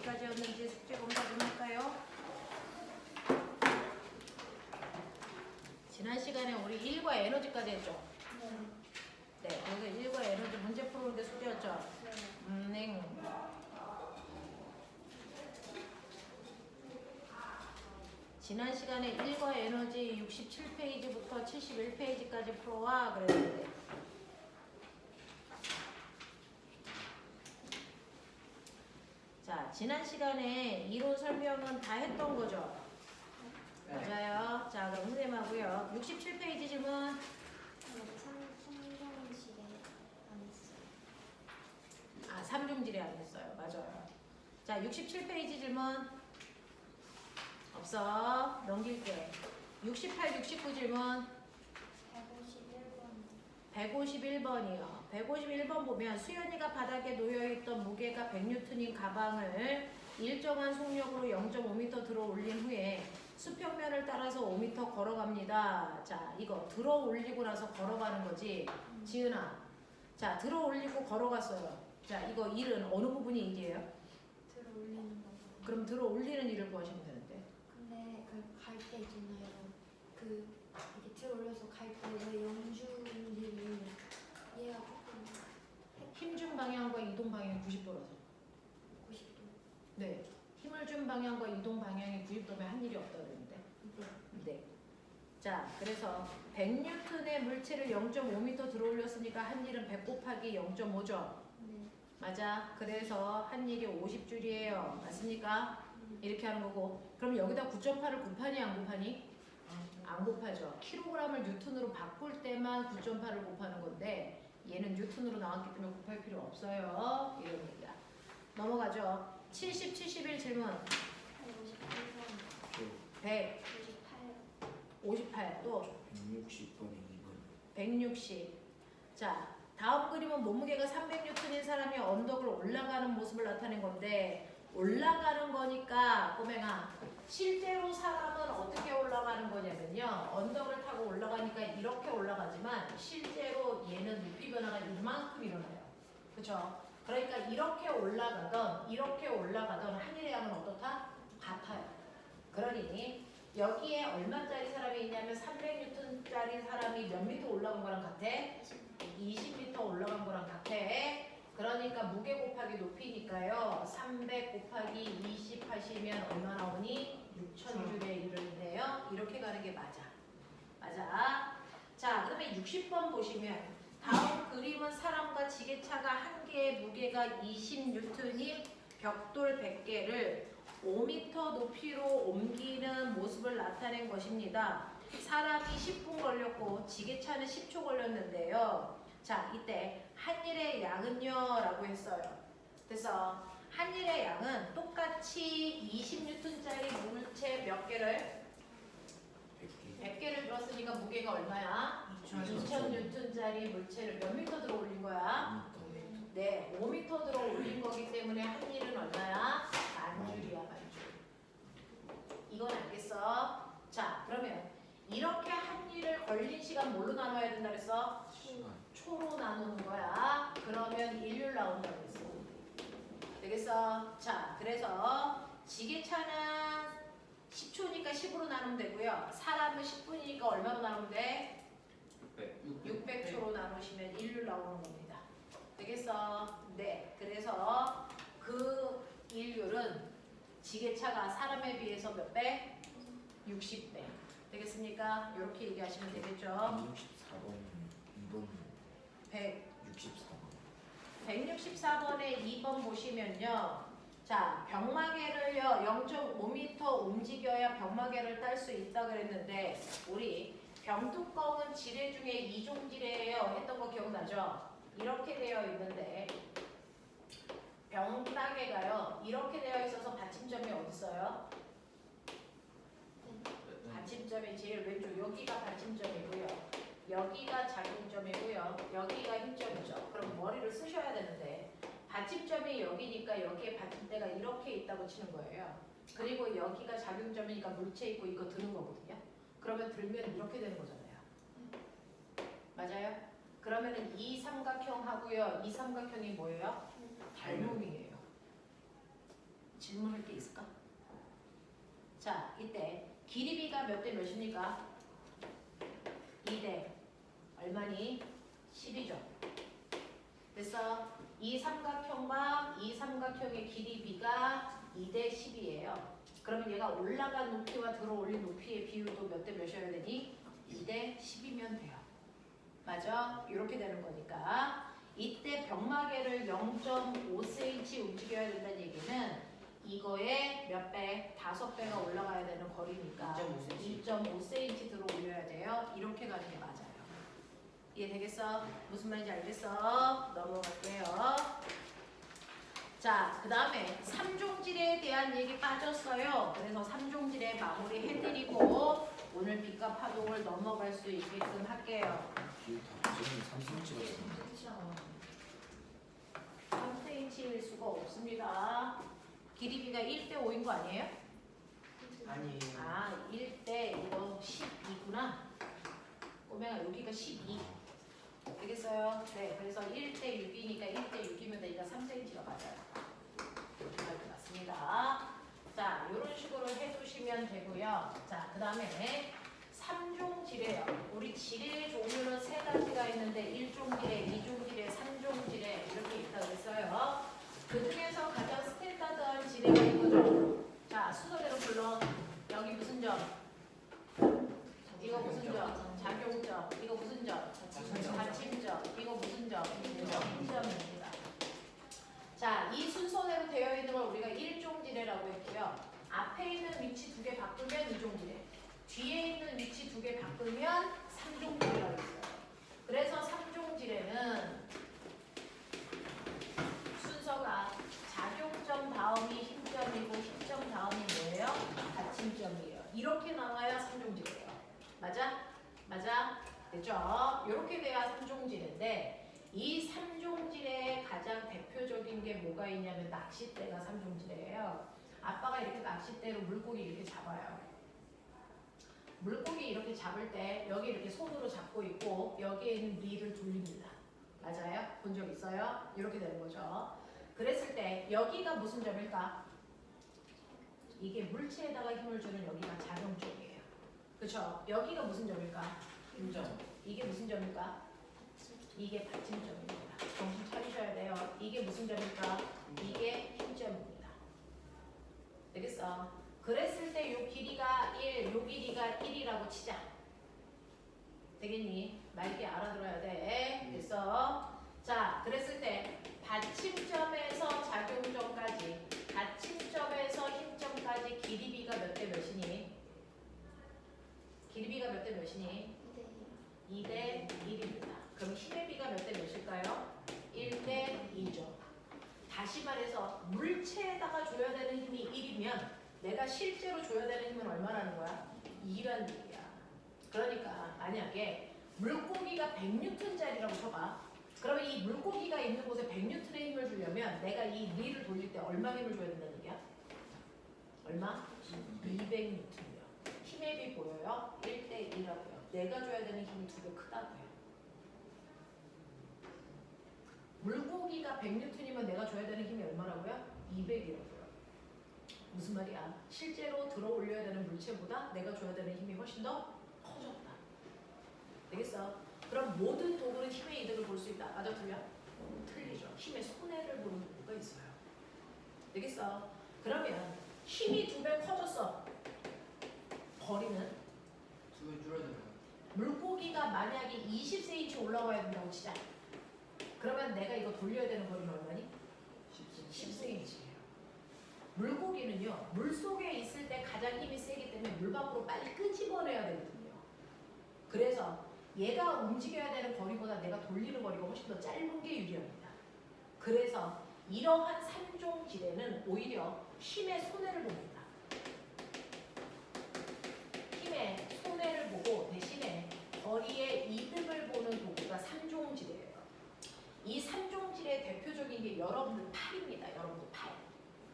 어디까지였는지 숙제 검사 좀 할까요? 지난 시간에 우리 1과 에너지까지 했죠? 네, 그래서 1과 에너지 문제 풀어오는데 숙제였죠? 네. 지난 시간에 1과 에너지 67페이지부터 71페이지까지 풀어와 그랬는데 자, 지난 시간에 이론 설명은 다 했던 거죠? 네. 맞아요. 자, 그럼 선생님하고요. 67페이지 질문. 삼경실에 안 했어요. 아, 3중질에 안 했어요. 맞아요. 자, 67페이지 질문. 없어. 넘길게. 68, 69 질문. 151번이요. 151번 보면 수연이가 바닥에 놓여있던 무게가 100N인 가방을 일정한 속력으로 0.5m 들어 올린 후에 수평면을 따라서 5m 걸어갑니다. 자, 이거 들어 올리고 나서 걸어가는 거지. 지은아. 자, 들어 올리고 걸어갔어요. 자, 이거 일은 어느 부분이 일이에요? 들어 올리는 거. 그럼 들어 올리는 일을 구하시면 되는데. 근데 그 갈 때 있잖아요. 그 이렇게 들어 올려서 갈 때 왜 영주님이 얘가 조금 힘 준 방향과 이동 방향이 90도라서. 90도. 네. 힘을 준 방향과 이동 방향이 90도면 한 일이 없다 그랬는데. 네. 자, 그래서 100N의 물체를 0.5m 들어 올렸으니까 한 일은 100 곱하기 0.5죠. 네. 맞아. 그래서 한 일이 50줄이에요. 맞습니까? 이렇게 하는 거고. 그럼 여기다 9.8을 곱하니 안 곱하니? 안 곱하죠. 킬로그램을 뉴턴으로 바꿀 때만 9.8을 곱하는 건데 얘는 뉴턴으로 나왔기 때문에 곱할 필요 없어요. 이런 얘기야. 넘어가죠. 70, 71 질문. 158번. 100, 58, 또 160번에 2번. 160. 자, 다음 그림은 몸무게가 300N인 사람이 언덕을 올라가는 모습을 나타낸 건데 올라가는 거니까 꼬맹아 실제로 사람은 어떻게 올라가는 거냐면요. 언덕을 타고 올라가니까 이렇게 올라가지만 실제로 얘는 높이 변화가 이만큼 일어나요. 그쵸? 그러니까 이렇게 올라가던 하늘의 양은 어떻다? 같아요. 그러니 여기에 얼마짜리 사람이 있냐면 300N짜리 사람이 몇 미터 올라간 거랑 같아? 20m 올라간 거랑 같아. 그러니까 무게 곱하기 높이니까요. 300 곱하기 20 하시면 얼마 나오니? 6,000줄에 이르는데요. 이렇게 가는 게 맞아. 맞아. 자, 그러면 60번 보시면 다음 그림은 사람과 지게차가 한 개의 무게가 20N인 벽돌 100개를 5m 높이로 옮기는 모습을 나타낸 것입니다. 사람이 10분 걸렸고 지게차는 10초 걸렸는데요. 자, 이때 한 일의 양은요 라고 했어요. 그래서 한 일의 양은 똑같이 20N짜리 물체 몇 개를? 100개를 들었으니까 무게가 얼마야? 2000N짜리 물체를 몇 미터 들어 올린 거야? 네, 5m 들어 올린 거기 때문에 한 일은 얼마야? 만줄이야, 만줄. 이건 알겠어? 자, 그러면 이렇게 한 일을 걸린 시간 뭘로 나눠야 된다 그랬어? 초로 나누는 거야. 그러면 일률 나온다 그랬어. 되겠어? 자, 그래서 지게차는 10초니까 10으로 나누면 되고요. 사람은 10분이니까 얼마로 나누면 돼? 600초로 나누시면 일률 나오는 겁니다. 되겠어? 네. 그래서 그 일률은 지게차가 사람에 비해서 몇 배? 60배. 되겠습니까? 이렇게 얘기하시면 되겠죠? 164번 2번 164번에 2번 보시면요. 자, 병마개를요 0.5m 움직여야 병마개를 딸 수 있다 그랬는데 우리 병뚜껑은 지뢰 중에 2종 지뢰예요 했던 거 기억나죠? 이렇게 되어 있는데 병따개가요 이렇게 되어 있어서 받침점이 어디 있어요? 받침점이 제일 왼쪽 여기가 받침점이고요. 여기가 작용점이고요. 여기가 힘점이죠. 그럼 머리를 쓰셔야 되는데 받침점이 여기니까 여기에 받침대가 이렇게 있다고 치는 거예요. 그리고 여기가 작용점이니까 물체 있고 이거 드는 거거든요. 그러면 들면 이렇게 되는 거잖아요. 맞아요? 그러면은 이 삼각형 하고요. 이 삼각형이 뭐예요? 닮음이에요. 질문할 게 있을까? 자, 이때 길이비가 몇 대 몇입니까? 2대 얼마니? 10이죠. 그래서 이 삼각형과 이 삼각형의 길이비가 2대 10이에요. 그러면 얘가 올라간 높이와 들어올린 높이의 비율도 몇 대 몇이어야 되니? 2대 10이면 돼요. 맞아? 이렇게 되는 거니까 이때 벽마개를 0.5cm 움직여야 된다는 얘기는 이거의 몇 배? 5배가 올라가야 되는 거리니까 2.5cm 들어 올려야 돼요. 이렇게 가는 게 맞아요. 이해되겠어? 무슨 말인지 알겠어? 넘어갈게요. 자, 그 다음에 3종질에 대한 얘기 빠졌어요. 그래서 3종질에 마무리 해드리고 오늘 빛과 파동을 넘어갈 수 있게끔 할게요. 뒤에 다 지금 3cm가 되는데 3cm일 수가 없습니다. 길이비가 1대 5인 거 아니에요? 아니에요. 아, 1대 이거 12구나. 꼬맹아 여기가 12. 되겠어요? 네, 그래서 1대 6이니까 1대 6이면 되니까 3cm가 맞아요. 이렇게 할 것 같습니다. 자, 이런 식으로 해두시면 되고요. 자, 그 다음에 3종지래요. 우리 지뢰의 종류는 3가지가 있는데 1종지뢰, 2종지뢰, 3종지뢰 이렇게 있다고 했어요. 그 중에서 가장 스탠다드한 지뢰가 이거죠. 자, 순서대로 불러. 여기 무슨 점? 이거 무슨 점? 작용점. 이거 무슨 점? 받침점. 이거 무슨 점? 힘점입니다. 자, 이 순서대로 되어 있는 걸 우리가 1종지뢰라고 했고요. 앞에 있는 위치 2개 바꾸면 2종지뢰. 뒤에 있는 위치 2개 바꾸면 3종지뢰라고 했어요. 그래서 3종지뢰는 순서가 작용점 다음이 힘점이고 힘점 다음이 뭐예요? 받침점이에요. 이렇게 나와야 3종지뢰예요. 맞아? 맞아? 됐죠? 이렇게 돼야 3종지뢰인데 이 3종지뢰의 가장 대표적인 게 뭐가 있냐면 낚싯대가 3종지뢰예요. 아빠가 이렇게 낚싯대로 물고기 이렇게 잡아요. 물고기 이렇게 잡을 때 여기 이렇게 손으로 잡고 있고 여기에 있는 릴을 돌립니다. 맞아요? 본 적 있어요? 이렇게 되는 거죠. 그랬을 때 여기가 무슨 점일까? 이게 물체에다가 힘을 주는 여기가 작용점이에요. 그렇죠? 여기가 무슨 점일까? 힘점. 이게 무슨 점일까? 이게 받침점입니다. 정신 차리셔야 돼요. 이게 무슨 점일까? 이게 힘점입니다. 되겠어? 그랬을 때 요 길이가 1, 요 길이가 1이라고 치자. 되겠니? 말게 알아들어야 돼. 됐어? 자, 그랬을 때 받침점에서 작용점까지, 받침점에서 힘점까지 길이비가 몇 대 몇이니? 길이비가 몇 대 몇이니? 2대 1입니다. 그럼 힘의 비가 몇 대 몇일까요? 1대 2죠. 다시 말해서 물체에다가 줘야 되는 힘이 1이면 내가 실제로 줘야 되는 힘은 얼마라는 거야? 2라는 얘기야. 그러니까 만약에 물고기가 100N짜리라고 쳐봐. 그러면 이 물고기가 있는 곳에 100N의 힘을 주려면 내가 이 릴을 돌릴 때 얼마 힘을 줘야 된다는 얘기야? 얼마? 200N이요. 힘의 비 보여요? 1대 1이라고요. 내가 줘야 되는 힘이 2배 크다고요. 물고기가 100N이면 내가 줘야 되는 힘이 얼마라고요? 200이라고요. 무슨 말이야? 실제로 들어 올려야 되는 물체보다 내가 줘야 되는 힘이 훨씬 더 커졌다. 되겠어? 그럼 모든 도구는 힘의 이득을 볼 수 있다. 맞아, 틀려? 틀리죠. 힘의 손해를 보는 도구가 있어요. 되겠어? 그러면 힘이 2배 커졌어. 거리는? 2배 줄어들어요. 물고기가 만약에 20cm 올라와야 된다고 치자. 그러면 내가 이거 돌려야 되는 거리는 얼마니? 10cm예요. 물고기는요, 물속에 있을 때 가장 힘이 세기 때문에 물 밖으로 빨리 끄집어내야 되거든요. 그래서 얘가 움직여야 되는 거리보다 내가 돌리는 거리가 훨씬 더 짧은 게 유리합니다. 그래서 이러한 3종 지뢰는 오히려 힘의 손해를 봅니다. 힘의 손해를 보고 대신에 거리의 이득을 보는 도구가 3종 지뢰예요. 이 3종 지뢰의 대표적인 게 여러분들 팔입니다. 여러분들 팔.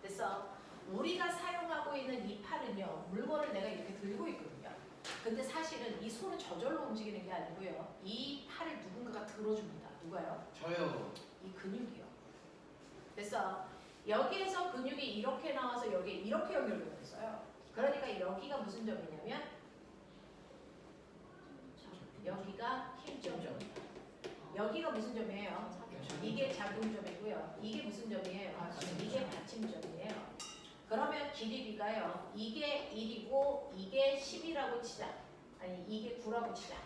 그래서 우리가 사용하고 있는 이 팔은요, 물건을 내가 이렇게 들고 있거든요. 근데 사실은 이 손은 저절로 움직이는 게 아니고요. 이 팔을 누군가가 들어줍니다. 누가요? 저요. 이 근육이요. 그래서 여기에서 근육이 이렇게 나와서 여기 이렇게 연결되어 있어요. 그러니까 여기가 무슨 점이냐면 여기가 힘점입니다. 여기가 무슨 점이에요? 이게 작용점이고요. 이게 무슨 점이에요? 이게 받침점이에요. 그러면 길이비가요. 이게 1이고 이게 10이라고 치자. 아니 이게 9라고 치자.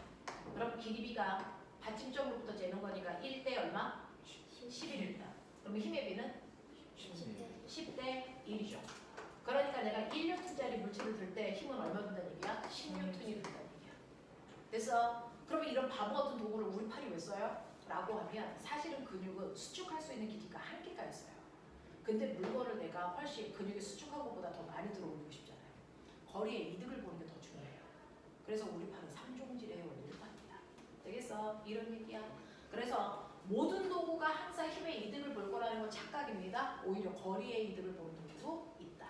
그럼 길이비가 받침점으로부터 재는 거니까 1대 얼마? 11입니다. 그러면 힘의 비는 10대 1이죠. 그러니까 내가 1N짜리 물질을 들 때 힘은 얼마 든다는 얘기야? 10N이 든다는 얘기야. 그래서 그러면 이런 바보 같은 도구를 우리 팔이 왜 써요? 라고 하면 사실은 근육은 수축할 수 있는 길이가 한계가 있어요. 근데 물건을 내가 훨씬 근육이 수축한 것보다 더 많이 들어올리고 싶잖아요. 거리의 이득을 보는 게 더 중요해요. 그래서 우리 팔은 3종질의 원리를 팝니다. 되겠어? 이런 얘기야. 그래서 모든 도구가 항상 힘의 이득을 볼 거라는 건 착각입니다. 오히려 거리의 이득을 보는 도구도 있다.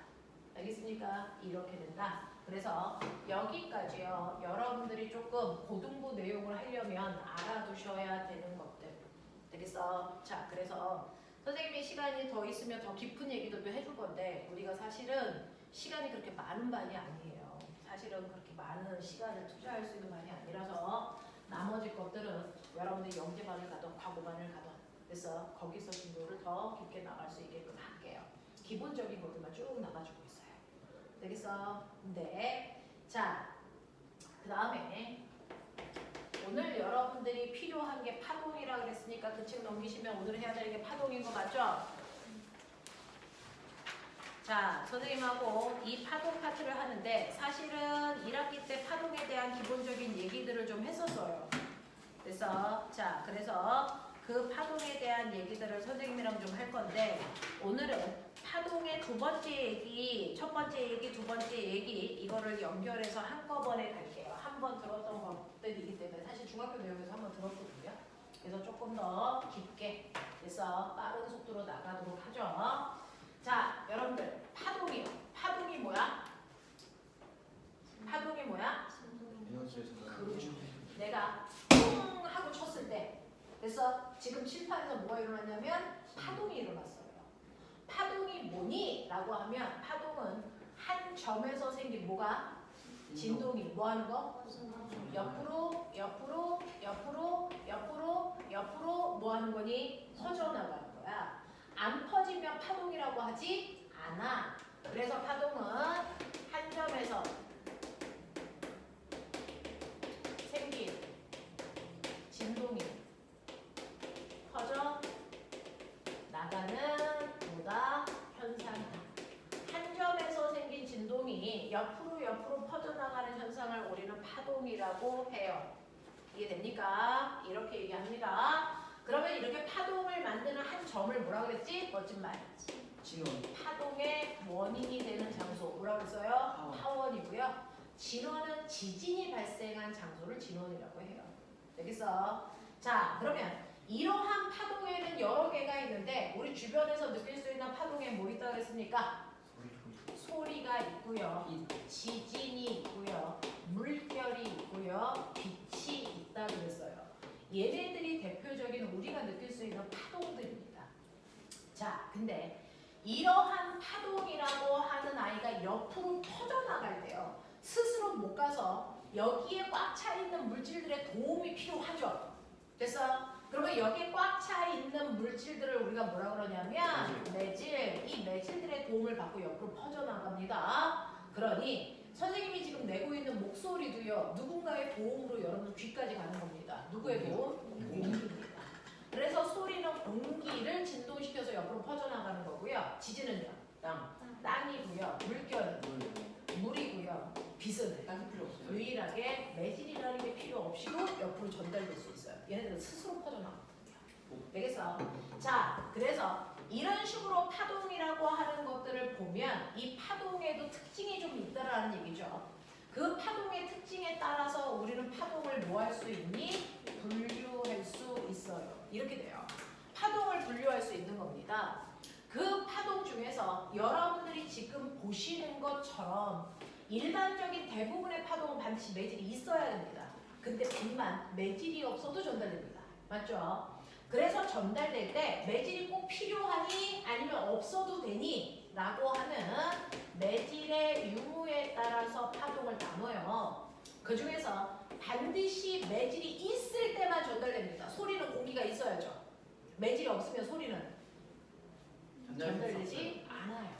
알겠습니까? 이렇게 된다. 그래서 여기까지요. 여러분들이 조금 고등부 내용을 하려면 알아두셔야 되는 것들. 되겠어? 자, 그래서 선생님이 시간이 더 있으면 더 깊은 얘기도 해줄 건데 우리가 사실은 시간이 그렇게 많은 반이 아니에요. 사실은 그렇게 많은 시간을 투자할 수 있는 반이 아니라서 나머지 것들은 여러분들이 영재반을 가든 과고반을 가든 그래서 거기서 진도를 더 깊게 나갈 수 있게끔 할게요. 기본적인 것들만 쭉 나가주고 있어요. 되겠어? 네. 자, 그 다음에 오늘 여러분들이 필요한 게 파동이라 그랬으니까 그 책 넘기시면 오늘 해야 되는 게 파동인 거 맞죠? 자, 선생님하고 이 파동 파트를 하는데 사실은 1학기 때 파동에 대한 기본적인 얘기들을 좀 했었어요. 그래서 그 파동에 대한 얘기들을 선생님이랑 좀 할 건데 오늘은 파동의 두 번째 얘기, 첫 번째 얘기, 두 번째 얘기 이거를 연결해서 한꺼번에 갈게요. 한 번 들었던 것들이기 때문에 사실 중학교 내용에서 한 번 들었거든요. 그래서 조금 더 깊게 그래서 빠른 속도로 나가도록 하죠. 자, 여러분들 파동이요. 파동이 뭐야? 파동이 뭐야? 에너지의 전달. 그렇죠. 내가 뿡 하고 쳤을 때 그래서 지금 칠판에서 뭐가 일어났냐면 파동이 일어났어요. 파동이 뭐니? 라고 하면 파동은 한 점에서 생긴 뭐가? 진동이 뭐 하는 거? 옆으로 옆으로 옆으로 옆으로 옆으로 뭐 하는 거니? 퍼져나가는 거야. 안 퍼지면 파동이라고 하지 않아. 그래서 파동은 한 점에서 생긴 진동이 퍼져 나가는 뭐다? 현상이다. 한 점에서 생긴 진동이 옆으로 퍼져나가는 현상을 우리는 파동이라고 해요. 이해됩니까? 이렇게 얘기합니다. 그러면 이렇게 파동을 만드는 한 점을 뭐라 그랬지? 멋진 말. 진원. 파동의 원인이 되는 장소 뭐라고 했어요? 파원이고요. 진원은 지진이 발생한 장소를 진원이라고 해요. 되겠어? 자, 그러면 이러한 파동에는 여러 개가 있는데 우리 주변에서 느낄 수 있는 파동에 뭐 있다고 그랬습니까? 소리가 있고요. 지진이 있고요. 물결이 있고요. 빛이 있다고 그랬어요. 얘네들이 대표적인 우리가 느낄 수 있는 파동들입니다. 자, 근데 이러한 파동이라고 하는 아이가 옆으로 퍼져나갈 때요. 스스로 못 가서 여기에 꽉 차 있는 물질들의 도움이 필요하죠. 됐어? 그러면 여기에 꽉 차 있는 물질들을 우리가 뭐라 그러냐면 매질. 이 매질들의 도움을 받고 옆으로 퍼져나갑니다. 그러니 선생님이 지금 내고 있는 목소리도요. 누군가의 도움으로 여러분들 귀까지 가는 겁니다. 누구의 도움? 공기입니다. 그래서 소리는 공기를 진동시켜서 옆으로 퍼져나가는 거고요. 지진은요. 땅이고요. 물결은 물이고요. 빛은 땅이 필요 없어요. 유일하게 매질이라는 게 필요 없이도 옆으로 전달될 수 있어요. 얘네들은 스스로 퍼져나가거든요. 되겠어? 자, 그래서 이런 식으로 파동이라고 하는 것들을 보면 이 파동에도 특징이 좀 있다라는 얘기죠. 그 파동의 특징에 따라서 우리는 파동을 뭐 할 수 있니? 분류할 수 있어요. 이렇게 돼요. 파동을 분류할 수 있는 겁니다. 그 파동 중에서 여러분들이 지금 보시는 것처럼 일반적인 대부분의 파동은 반드시 매질이 있어야 됩니다. 근데 빛만 매질이 없어도 전달됩니다. 맞죠? 그래서 전달될 때 매질이 꼭 필요하니 아니면 없어도 되니 라고 하는 매질의 유무에 따라서 파동을 나눠요. 그 중에서 반드시 매질이 있을 때만 전달됩니다. 소리는 공기가 있어야죠. 매질이 없으면 소리는 전달되지 않아요.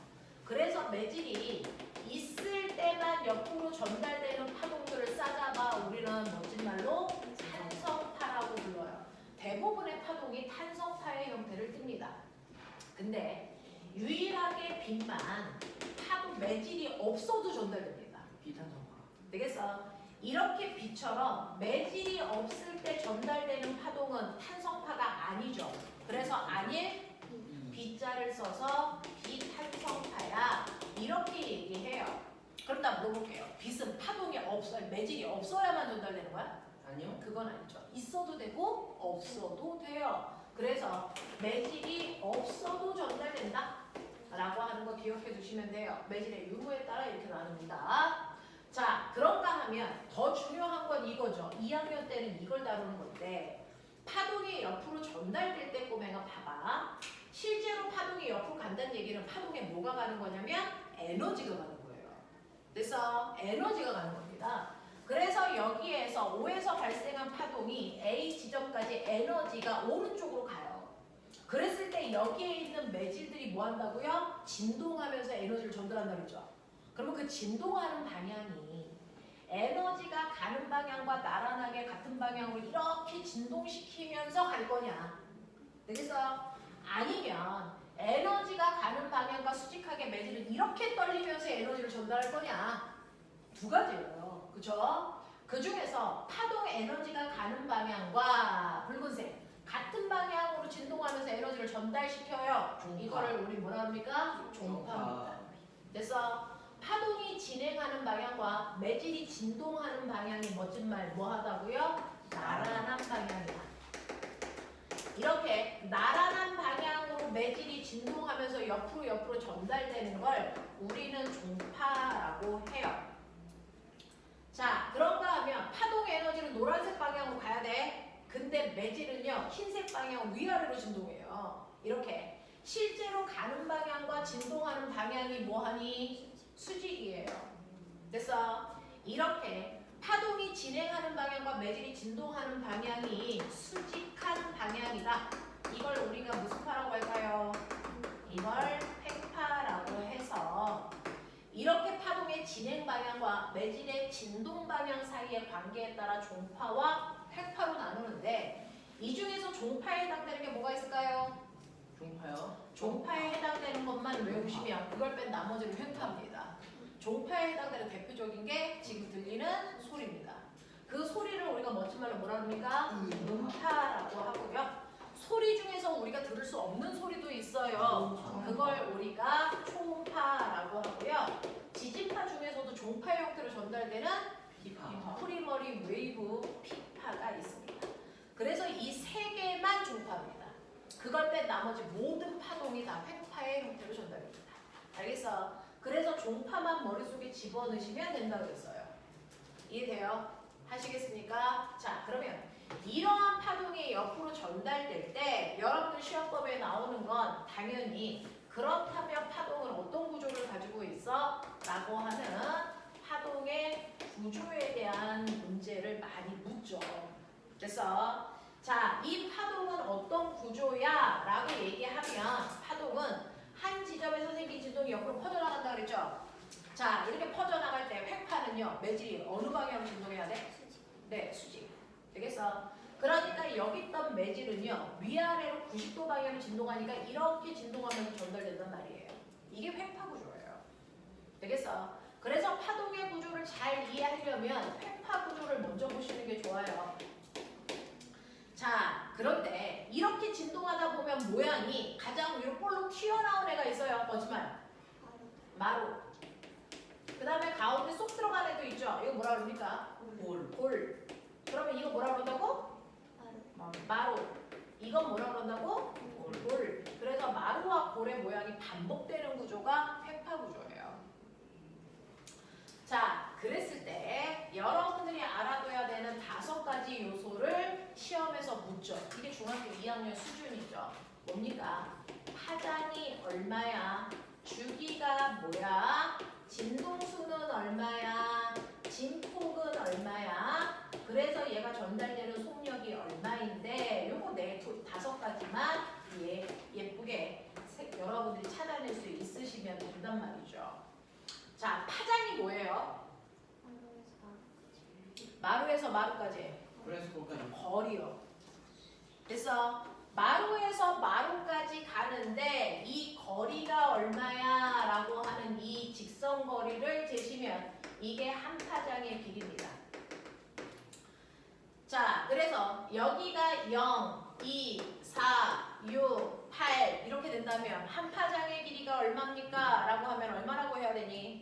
그래서 매질이 있을 때만 옆으로 전달되는 파동들을 싸잡아 우리는 멋진 말로 탄성파라고 불러요. 대부분의 파동이 탄성파의 형태를 띱니다. 근데 유일하게 빛만 파동 매질이 없어도 전달됩니다. 비탄성파. 되겠어? 이렇게 빛처럼 매질이 없을 때 전달되는 파동은 탄성파가 아니죠. 그래서 아닐 B자를 써서 비탄성파야 이렇게 얘기해요. 그럼 나 물어볼게요. 빛은 파동이 없어요? 매질이 없어야만 전달되는 거야? 아니요. 그건 아니죠. 있어도 되고 없어도 돼요. 그래서 매질이 없어도 전달된다 라고 하는 거 기억해 두시면 돼요. 매질의 유무에 따라 이렇게 나눕니다. 자, 그런가 하면 더 중요한 건 이거죠. 2학년 때는 이걸 다루는 건데 파동이 옆으로 전달될 때 꼬맹아 봐봐. 실제로 파동이 옆으로 간다는 얘기는 파동에 뭐가 가는 거냐면 에너지가 가는 거예요. 그래서 에너지가 가는 겁니다. 그래서 여기에서 O에서 발생한 파동이 A 지점까지 에너지가 오른쪽으로 가요. 그랬을 때 여기에 있는 매질들이 뭐 한다고요? 진동하면서 에너지를 전달한다고 했죠. 그러면 그 진동하는 방향이 에너지가 가는 방향과 나란하게 같은 방향으로 이렇게 진동시키면서 갈 거냐? 되겠어요? 아니면 에너지가 가는 방향과 수직하게 매질은 이렇게 떨리면서 에너지를 전달할 거냐? 두 가지예요. 그죠? 그 중에서 파동 에너지가 가는 방향과 붉은색 같은 방향으로 진동하면서 에너지를 전달시켜요. 종파. 이거를 우리 뭐라 합니까? 종파입니다. 그래서 파동이 진행하는 방향과 매질이 진동하는 방향이 멋진 말 뭐 하다고요? 나란한 방향이다. 이렇게 나란한 방향으로 매질이 진동하면서 옆으로 전달되는 걸 우리는 종파라고 해요. 자, 그런가 하면 파동 에너지는 노란색 방향으로 가야 돼. 근데 매질은요 흰색 방향 위아래로 진동해요. 이렇게 실제로 가는 방향과 진동하는 방향이 뭐하니? 수직이에요. 됐어? 이렇게 파동이 진행하는 방향과 매질이 진동하는 방향이 수직한 방향이다. 이걸 우리가 무슨 파라고 할까요? 이걸 횡파라고 해서 이렇게 파동의 진행 방향과 매질의 진동 방향 사이의 관계에 따라 종파와 횡파로 나누는데 이 중에서 종파에 해당되는 게 뭐가 있을까요? 종파요? 종파에 해당되는 것만 외우시면 그걸 뺀 나머지는 횡파입니다. 종파에 해당되는 대표적인 게 지금 들리는 소리입니다. 그 소리를 우리가 멋진 말로 뭐라 합니까? 음파라고 하고요. 소리 중에서 우리가 들을 수 없는 소리도 있어요. 그걸 우리가 초음파라고 하고요. 지진파 중에서도 종파 형태로 전달되는 피파. 프리머리 웨이브 피파가 있습니다. 그래서 이 세 개만 종파입니다. 그걸 뺀 나머지 모든 파동이 다 횡파의 형태로 전달됩니다. 알겠어? 그래서 종파만 머릿속에 집어넣으시면 된다고 했어요. 이해돼요? 하시겠습니까? 자, 그러면 이러한 파동이 옆으로 전달될 때 여러분들 시험법에 나오는 건 당연히 그렇다면 파동은 어떤 구조를 가지고 있어? 라고 하는 파동의 구조에 대한 문제를 많이 묻죠. 그래서 자, 이 파동은 어떤 구조야? 라고 얘기하면 파동은 한 지점에서 생긴 진동이 옆으로 퍼져나간다 그랬죠? 자, 이렇게 퍼져나갈 때 횡파는요, 매질이 어느 방향으로 진동해야 돼? 네, 수직. 되겠어? 그러니까 여기 있던 매질은요, 위아래로 90도 방향으로 진동하니까 이렇게 진동하면서 전달된단 말이에요. 이게 횡파 구조예요. 되겠어? 그래서 파동의 구조를 잘 이해하려면 횡파 구조를 먼저 보시는 게 좋아요. 자, 그런데 이렇게 진동하다 보면 모양이 가장 위로 볼록 튀어나온 애가 있어요. 거짓말. 마루. 그 다음에 가운데 쏙 들어간 애도 있죠. 이거 뭐라 그럽니까? 볼. 골. 그러면 이거 뭐라 그런다고? 마루. 이건 뭐라 그런다고? 골. 그래서 마루와 골의 모양이 반복되는 구조가 횡파 구조예요. 자, 그랬을 때 여러분들이 알아둬야 되는 5가지 요소를 시험에서 묻죠. 이게 중학교 2학년 수준이죠. 뭡니까? 파장이 얼마야? 주기가 뭐야? 진동수는 얼마야? 진폭은 얼마야? 그래서 얘가 전달되는 속력이 얼마인데 요거 네 5가지만 예쁘게 여러분들이 찾아낼 수 있으시면 된단 말이죠. 자, 파장이 뭐예요? 마루에서 마루까지 그래서 거기까지 거리요. 그래서 마루에서 마루까지 가는데 이 거리가 얼마야? 라고 하는 이 직선 거리를 재시면 이게 한 파장의 길이입니다. 자, 그래서 여기가 0, 2, 4, 6, 8 이렇게 된다면 한 파장의 길이가 얼마입니까? 라고 하면 얼마라고 해야 되니?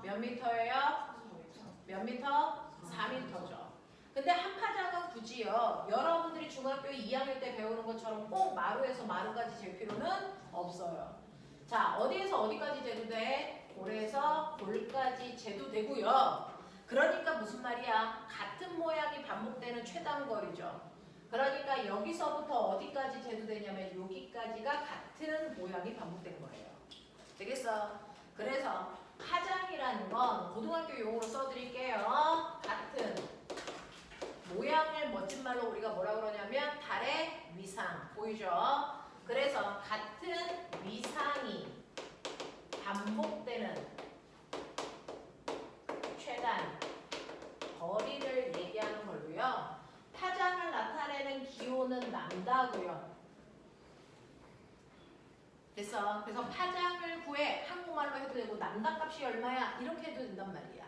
몇 미터예요? 몇 미터? 4미터죠. 근데 한 파장은 굳이요. 여러분들이 중학교 2학년 때 배우는 것처럼 꼭 마루에서 마루까지 잴 필요는 없어요. 자, 어디에서 어디까지 재도 돼? 골에서 골까지 재도 되고요. 그러니까 무슨 말이야? 같은 모양이 반복되는 최단거리죠. 그러니까 여기서부터 어디까지 재도 되냐면 여기까지가 같은 모양이 반복된 거예요. 되겠어? 그래서 파장이라는 건 고등학교 용어로 써드릴게요. 같은 모양을 멋진 말로 우리가 뭐라 그러냐면 달의 위상 보이죠? 그래서 같은 위상이 반복되는 최단 거리를 얘기하는 걸로요. 파장을 나타내는 기호는 남다고요. 그래서 파장을 구해 한국말로 해도 되고 남다 값이 얼마야? 이렇게 해도 된단 말이야.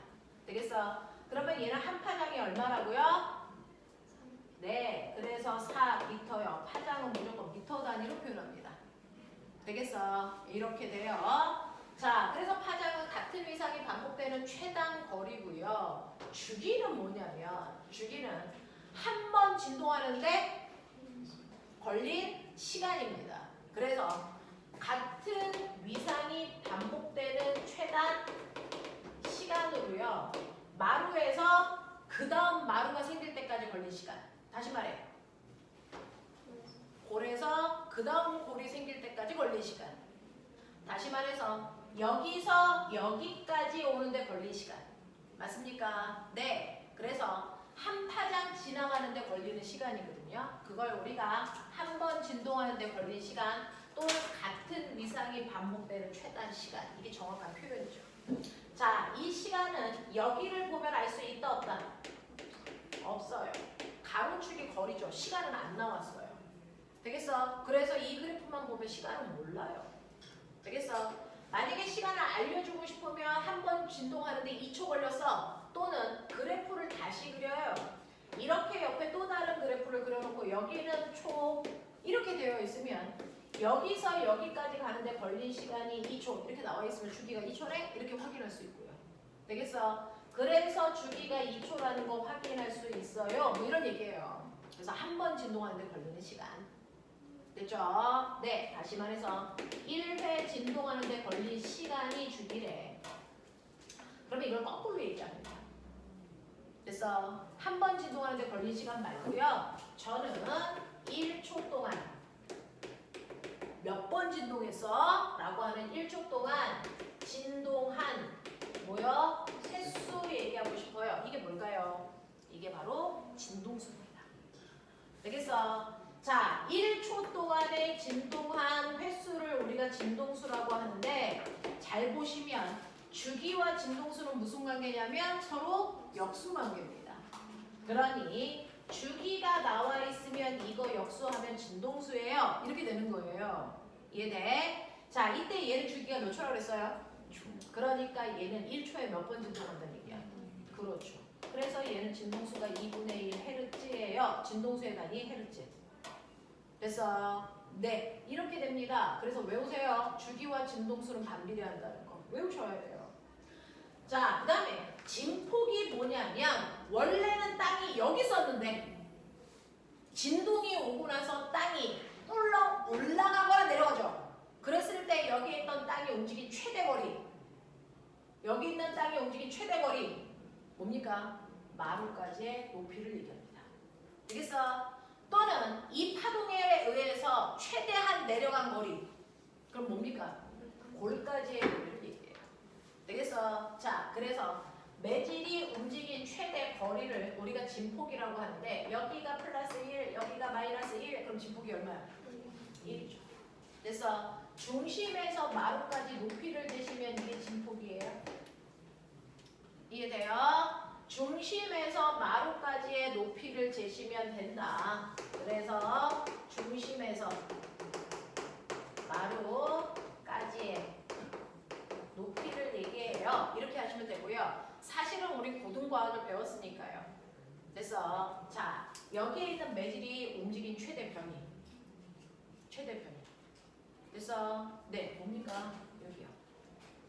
되겠어? 그러면 얘는 한 파장이 얼마라고요? 네, 그래서 4m요. 파장은 무조건 미터 단위로 표현합니다. 되겠어? 이렇게 돼요. 자, 그래서 파장은 같은 위상이 반복되는 최단 거리고요. 주기는 뭐냐면 주기는 한 번 진동하는데 걸린 시간입니다. 그래서 같은 위상이 반복되는 최단 시간으로요. 마루에서 그 다음 마루가 생길 때까지 걸린 시간. 다시 말해. 골에서 그 다음 골이 생길 때까지 걸린 시간. 다시 말해서 여기서 여기까지 오는데 걸린 시간. 맞습니까? 네. 그래서 한 파장 지나가는데 걸리는 시간이거든요. 그걸 우리가 한 번 진동하는데 걸린 시간 또는 같은 위상이 반복되는 최단 시간. 이게 정확한 표현이죠. 자, 이 시간은 여기를 보면 알 수 있다 없다? 없어요. 가로축이 거리죠. 시간은 안 나왔어요. 되겠어? 그래서 이 그래프만 보면 시간은 몰라요. 되겠어? 만약에 시간을 알려주고 싶으면 한 번 진동하는데 2초 걸렸어. 또는 그래프를 다시 그려요. 이렇게 옆에 또 다른 그래프를 그려놓고 여기는 초 이렇게 되어 있으면 여기서 여기까지 가는데 걸린 시간이 2초 이렇게 나와 있으면 주기가 2초네? 이렇게 확인할 수 있고요. 되겠어? 그래서 주기가 2초라는 거 확인할 수 있어요. 뭐 이런 얘기예요. 그래서 한 번 진동하는데 걸리는 시간. 됐죠? 네, 다시 말해서 1회 진동하는데 걸린 시간이 주기래. 그러면 이걸 거꾸로 얘기합니다. 그래서 한 번 진동하는데 걸린 시간 말고요. 저는 1초 동안 몇 번 진동했어? 라고 하는 1초 동안 진동한 뭐요? 횟수 얘기하고 싶어요. 이게 뭘까요? 이게 바로 진동수입니다. 되겠어? 자, 1초 동안에 진동한 횟수를 우리가 진동수라고 하는데 잘 보시면 주기와 진동수는 무슨 관계냐면 서로 역수관계입니다. 그러니 주기가 나와 있으면 이거 역수하면 진동수예요. 이렇게 되는 거예요. 이해돼? 자, 이때 얘는 주기가 몇 초라고 그랬어요? 그러니까 얘는 1초에 몇 번 진동한다는 얘기야. 그렇죠. 그래서 얘는 진동수가 2분의 1 헤르츠예요. 진동수의 단위 헤르츠. 됐어? 네, 이렇게 됩니다. 그래서 외우세요. 주기와 진동수는 반비례한다는 거. 외우셔야 돼요. 자, 그 다음에 진폭이 뭐냐면 원래는 땅이 여기 있었는데 진동이 오고 나서 땅이 올라가거나 내려가죠. 그랬을 때 여기에 있던 땅이 움직인 최대 거리, 여기 있는 땅이 움직인 최대 거리 뭡니까? 마루까지의 높이를 얘기합니다. 되겠어? 또는 이 파동에 의해서 최대한 내려간 거리. 그럼 뭡니까? 골까지의 거리를 얘기해요. 되겠어? 자, 그래서 매질이 움직인 최대 거리를 우리가 진폭이라고 하는데 여기가 플러스 1, 여기가 마이너스 1, 그럼 진폭이 얼마야? 1이죠. 그래서 중심에서 마루까지 높이를 재시면 이게 진폭이에요. 이해돼요? 중심에서 마루까지의 높이를 재시면 된다. 그래서 중심에서 마루까지의 높이를 얘기해요. 이렇게 하시면 되고요. 사실은 우리 고등과학을 배웠으니까요. 그래서 자, 여기에 있는 매질이 움직인 최대 변이. 그래서 네, 뭡니까? 여기요.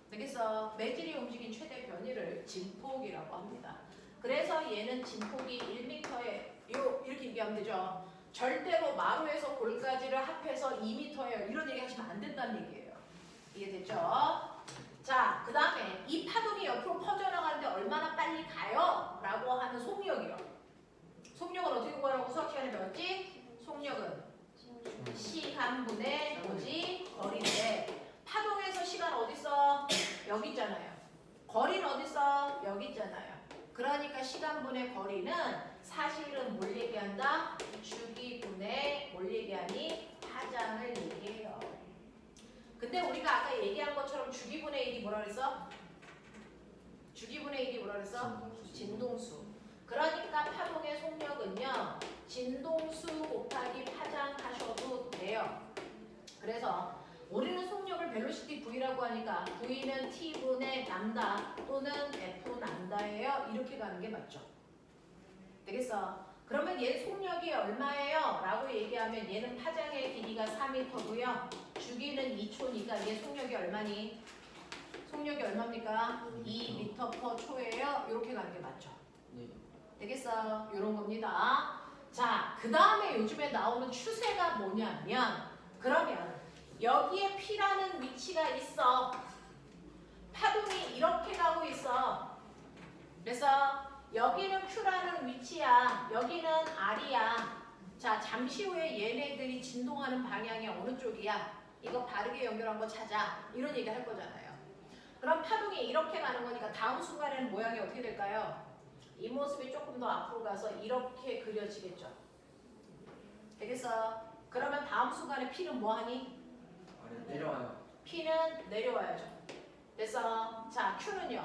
그래서 매질이 움직인 최대 변이를 진폭이라고 합니다. 그래서 얘는 진폭이 1m에 이렇게 얘기하면 되죠. 절대로 마루에서 골까지를 합해서 2m예요. 이런 얘기 하시면 안 된다는 얘기예요. 이해됐죠? 자, 그 다음에 이 파동이 옆으로 퍼져나가는데 얼마나 빨리 가요? 라고 하는 속력이요. 속력은 어떻게 구하라고 수학 시간에 배웠지? 속력은 시간분의 뭐지? 거리인데 파동에서 시간 어딨어? 여기 있잖아요. 거리는 어딨어? 여기 있잖아요. 그러니까 시간분의 거리는 사실은 뭘 얘기한다? 주기분의 뭘 얘기하니? 파장을 얘기해요. 근데 우리가 아까 얘기한 것처럼 주기분의 1이 뭐라 그랬어? 주기분의 1이 뭐라 그랬어? 진동수. 그러니까 파동의 속력은요. 진동수 곱하기 파장 하셔도 돼요. 그래서 우리는 속력을 벨로시티 V라고 하니까 V는 T분의 람다 또는 F 람다예요. 이렇게 가는 게 맞죠. 되겠어? 그러면 얘 속력이 얼마예요? 라고 얘기하면 얘는 파장의 길이가 4m고요. 주기는 2초니까 얘 속력이 얼마니? 속력이 얼마입니까? 2m/초예요. 이렇게 가는 게 맞죠. 네. 되겠어? 이런 겁니다. 자, 그 다음에 요즘에 나오는 추세가 뭐냐면 그러면 여기에 P라는 위치가 있어. 파동이 이렇게 가고 있어. 그래서 여기는 Q라는 위치야. 여기는 R이야. 자, 잠시 후에 얘네들이 진동하는 방향이 어느 쪽이야? 이거 바르게 연결한 거 찾아. 이런 얘기 할 거잖아요. 그럼 파동이 이렇게 가는 거니까 다음 순간에는 모양이 어떻게 될까요? 이 모습이 조금 더 앞으로 가서 이렇게 그려지겠죠. 되겠어? 그러면 다음 순간에 P는 뭐하니? 내려와요. P는 내려와야죠. 그래서 자, Q는요?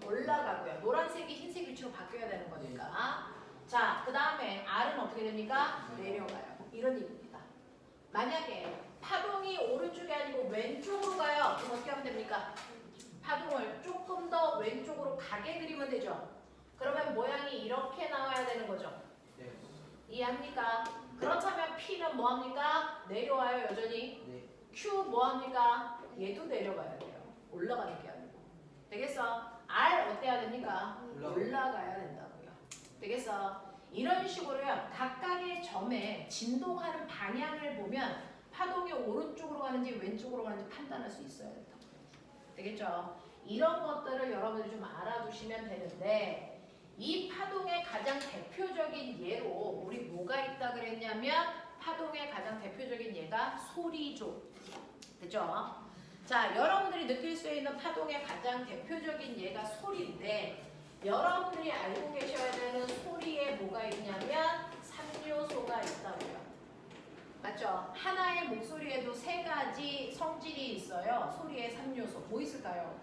올라가고요. 노란색이 흰색 위치로 바뀌어야 되는 거니까. 자, 그 다음에 R은 어떻게 됩니까? 내려가요. 이런 얘기입니다. 만약에 파동이 오른쪽이 아니고 왼쪽으로 가요. 그럼 어떻게 하면 됩니까? 파동을 조금 더 왼쪽으로 가게 그리면 되죠. 그러면 모양이 이렇게 나와야 되는 거죠. 네. 이해합니까? 그렇다면 P는 뭐합니까? 내려와요, 여전히. 네. Q 뭐합니까? 얘도 내려가야 돼요. 올라가는 게 아니고. 되겠어? R 어때야 됩니까? 올라가야 된다고요. 되겠어? 이런 식으로요. 각각의 점에 진동하는 방향을 보면 파동이 오른쪽으로 가는지 왼쪽으로 가는지 판단할 수 있어야 된다고요. 되겠죠? 이런 것들을 여러분들이 좀 알아두시면 되는데 이 파동의 가장 대표적인 예로 우리 뭐가 있다 그랬냐면 파동의 가장 대표적인 예가 소리죠. 됐죠? 자, 여러분들이 느낄 수 있는 파동의 가장 대표적인 예가 소리인데 여러분들이 알고 계셔야 되는 소리에 뭐가 있냐면 3요소가 있다고요. 맞죠? 하나의 목소리에도 3가지 성질이 있어요. 소리의 3요소. 뭐 있을까요?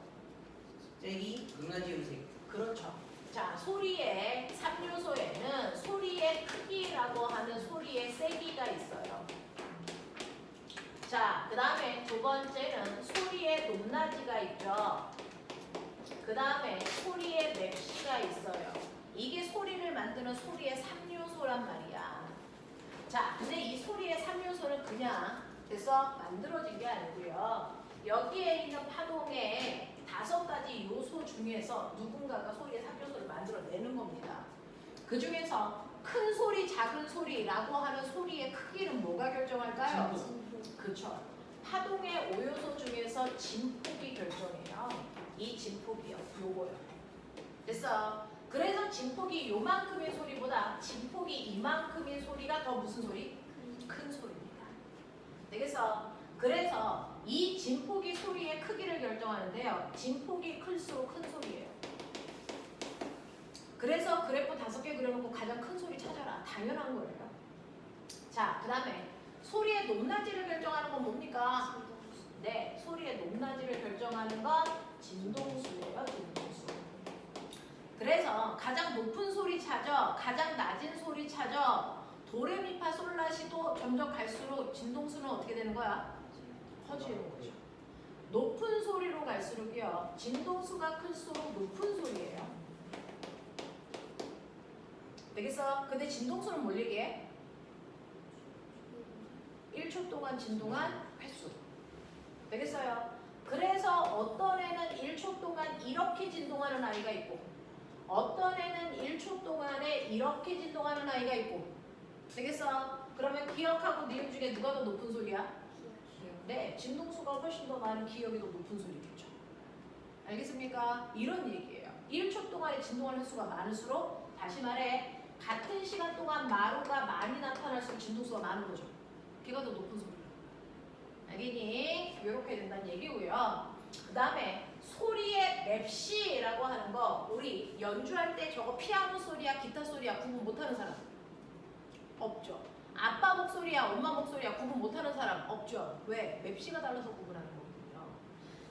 쐐기, 높낮이 음색. 그렇죠. 자, 소리의 3요소에는 소리의 크기라고 하는 소리의 세기가 있어요. 자, 그 다음에 두 번째는 소리의 높낮이가 있죠. 그 다음에 소리의 맵시가 있어요. 이게 소리를 만드는 소리의 3요소란 말이야. 자, 근데 이 소리의 3요소는 그냥 돼서 만들어진 게 아니고요. 여기에 있는 파동의 5가지 요소 중에서 누군가가 소리의 3요소를 만들어내는 겁니다. 그 중에서 큰 소리, 작은 소리라고 하는 소리의 크기는 뭐가 결정할까요? 그렇죠. 파동의 5요소 중에서 진폭이 결정해요. 이 진폭이요. 요거요. 그래서 그래서 진폭이 요만큼의 소리보다 진폭이 이만큼의 소리가 더 무슨 소리? 큰 소리입니다. 되겠어? 그래서 이 진폭이 소리의 크기를 결정하는데요. 진폭이 클수록 큰 소리예요. 그래서 그래프 5개 그려놓고 가장 큰 소리 찾아라. 당연한 거예요. 자, 그 다음에 소리의 높낮이를 결정하는 건 뭡니까? 네, 소리의 높낮이를 결정하는 건 진동수예요. 진동수. 그래서 가장 높은 소리 찾아, 가장 낮은 소리 찾아. 도레미파솔라시도 점점 갈수록 진동수는 어떻게 되는 거야? 커지는 거죠. 높은 소리로 갈수록이요. 진동수가 클수록 높은 소리예요. 되겠어? 근데 진동수는 뭘 얘기해? 1초 동안 진동한 횟수. 되겠어요? 그래서 어떤 애는 1초 동안 이렇게 진동하는 아이가 있고 어떤 애는 1초 동안에 이렇게 진동하는 아이가 있고 되겠어? 그러면 기억하고 니은 중에 누가 더 높은 소리야? 네, 진동수가 훨씬 더 많은 기억이 더 높은 소리겠죠. 알겠습니까? 이런 얘기예요. 1초 동안에 진동하는 횟수가 많을수록 다시 말해 같은 시간 동안 마루가 많이 나타날수록 진동수가 많은 거죠. 걔가 더 높은 소리야. 알겠니? 이렇게 된다는 얘기고요. 그 다음에 소리의 맵시라고 하는 거 우리 연주할 때 저거 피아노 소리야 기타 소리야 구분 못하는 사람 없죠. 아빠 목소리야 엄마 목소리야 구분 못하는 사람 없죠. 왜? 맵시가 달라서 구분하는 거거든요.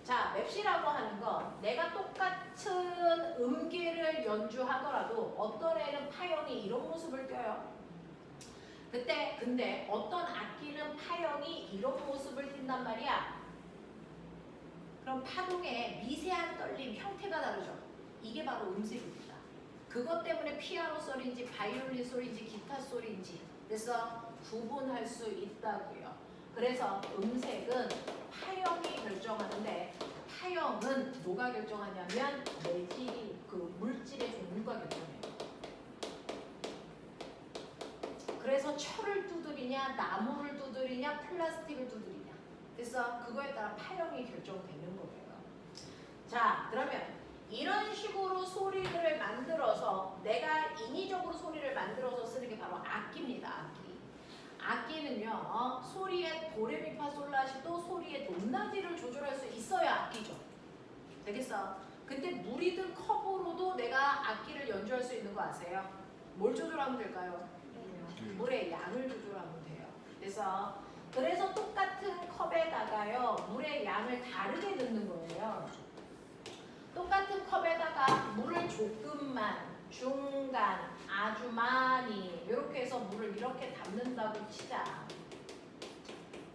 자, 맵시라고 하는 건 내가 똑같은 음계를 연주하더라도 어떤 애는 파형이 이런 모습을 띄어요. 그때 근데 어떤 악기는 파형이 이런 모습을 띈단 말이야. 그럼 파동의 미세한 떨림 형태가 다르죠. 이게 바로 음색입니다. 그것 때문에 피아노 소리인지 바이올린 소리인지 기타 소리인지 그래서 구분할 수 있다고요. 그래서 음색은 파형이 결정하는데 파형은 뭐가 결정하냐면 매질이 그 물질의 종류가 결정해요. 그래서 철을 두드리냐 나무를 두드리냐 플라스틱을 두드리냐 그래서 그거에 따라 파형이 결정되는 거예요. 자, 그러면 이런 식으로 소리를 만들어서 내가 인위적으로 소리를 만들어서 쓰는 게 바로 악기입니다. 악기. 악기는요. 소리의 도레미파솔라시도 소리의 높낮이를 조절할 수 있어야 악기죠. 되겠어? 근데 무리든 컵으로도 내가 악기를 연주할 수 있는 거 아세요? 뭘 조절하면 될까요? 물의 양을 조절하면 돼요. 그래서 똑같은 컵에다가요. 물의 양을 다르게 넣는 거예요. 똑같은 컵에다가 물을 조금만, 중간, 아주 많이 이렇게 해서 물을 이렇게 담는다고 치자.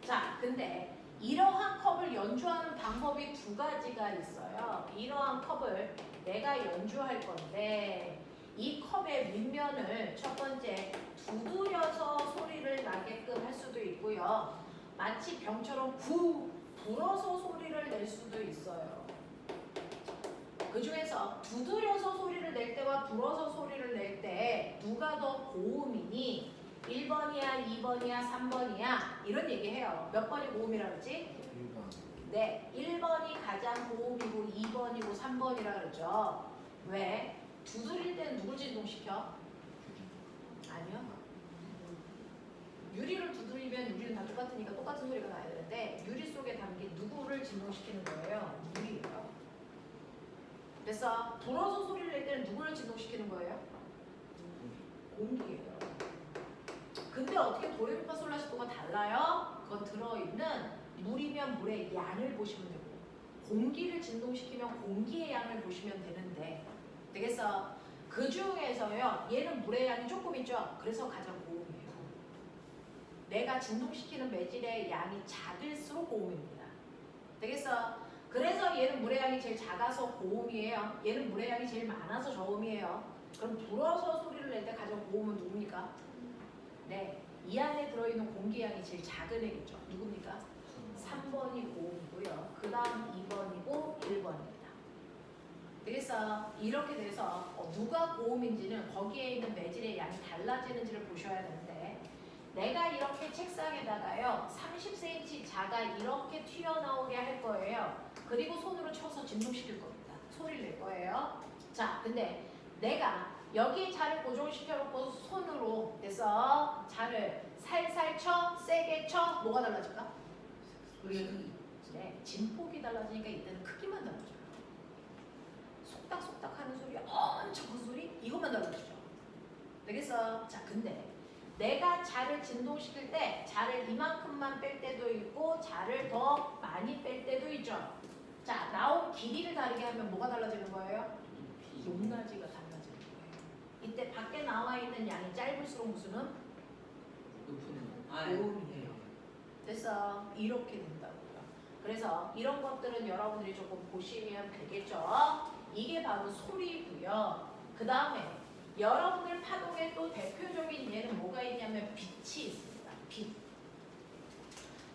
자, 근데 이러한 컵을 연주하는 방법이 2가지가 있어요. 이러한 컵을 내가 연주할 건데 이 컵의 윗면을 첫 번째 두드려서 소리를 나게끔 할 수도 있고요. 마치 병처럼 불어서 소리를 낼 수도 있어요. 그 중에서 두드려서 소리를 낼 때와 불어서 소리를 낼 때 누가 더 고음이니 1번이야, 2번이야, 3번이야 이런 얘기해요. 몇 번이 고음이라 그랬지? 1번. 네, 1번이 가장 고음이고 2번이고 3번이라 그러죠. 왜? 두드릴 때는 누굴 진동시켜? 아니요. 유리를 두드리면 유리는 다 똑같으니까 똑같은 소리가 나야 되는데 유리 속에 담긴 누구를 진동시키는 거예요? 물이에요. 그래서 불어서 소리를 낼 때는 누구를 진동시키는 거예요? 공기예요. 근데 어떻게 도레미파솔라시도가 달라요? 그건 들어있는 물이면 물의 양을 보시면 되고 공기를 진동시키면 공기의 양을 보시면 되는데 되겠어? 그 중에서요 얘는 물의 양이 조금 있죠? 그래서 가장 고음이에요. 내가 진동시키는 매질의 양이 작을수록 고음입니다. 되겠어? 그래서 얘는 물의 양이 제일 작아서 고음이에요. 얘는 물의 양이 제일 많아서 저음이에요. 그럼 불어서 소리를 낼 때 가장 고음은 누굽니까? 네, 이 안에 들어있는 공기양이 제일 작은 애겠죠. 누굽니까? 3번이 고음이고요. 그 다음 2번이고 1번입니다. 그래서 이렇게 돼서 누가 고음인지는 거기에 있는 매질의 양이 달라지는지를 보셔야 되는데 내가 이렇게 책상에다가요 30cm 자가 이렇게 튀어나오게 할 거예요. 그리고 손으로 쳐서 진동시킬 겁니다. 소리를 낼 거예요. 자, 근데 내가 여기 자를 고정시켜놓고 손으로 해서 자를 살살 쳐, 세게 쳐, 뭐가 달라질까? 소리의 크기. 네, 진폭이 달라지니까 이때는 크기만 달라져요. 속닥속닥 하는 소리, 엄청 큰 소리, 이것만 달라지죠. 되겠어? 자, 근데 내가 자를 진동시킬 때 자를 이만큼만 뺄 때도 있고 자를 더 많이 뺄 때도 있죠. 자, 나온 길이를 다르게 하면 뭐가 달라지는 거예요? 높낮이가 달라지는 거예요. 이때 밖에 나와 있는 양이 짧을수록 무슨은? 높은. 고음이에요. 됐어. 이렇게 된다고요. 그래서 이런 것들은 여러분들이 조금 보시면 되겠죠. 이게 바로 소리고요. 그 다음에 여러분들 파동의 또 대표적인 예는 뭐가 있냐면 빛이 있습니다. 빛.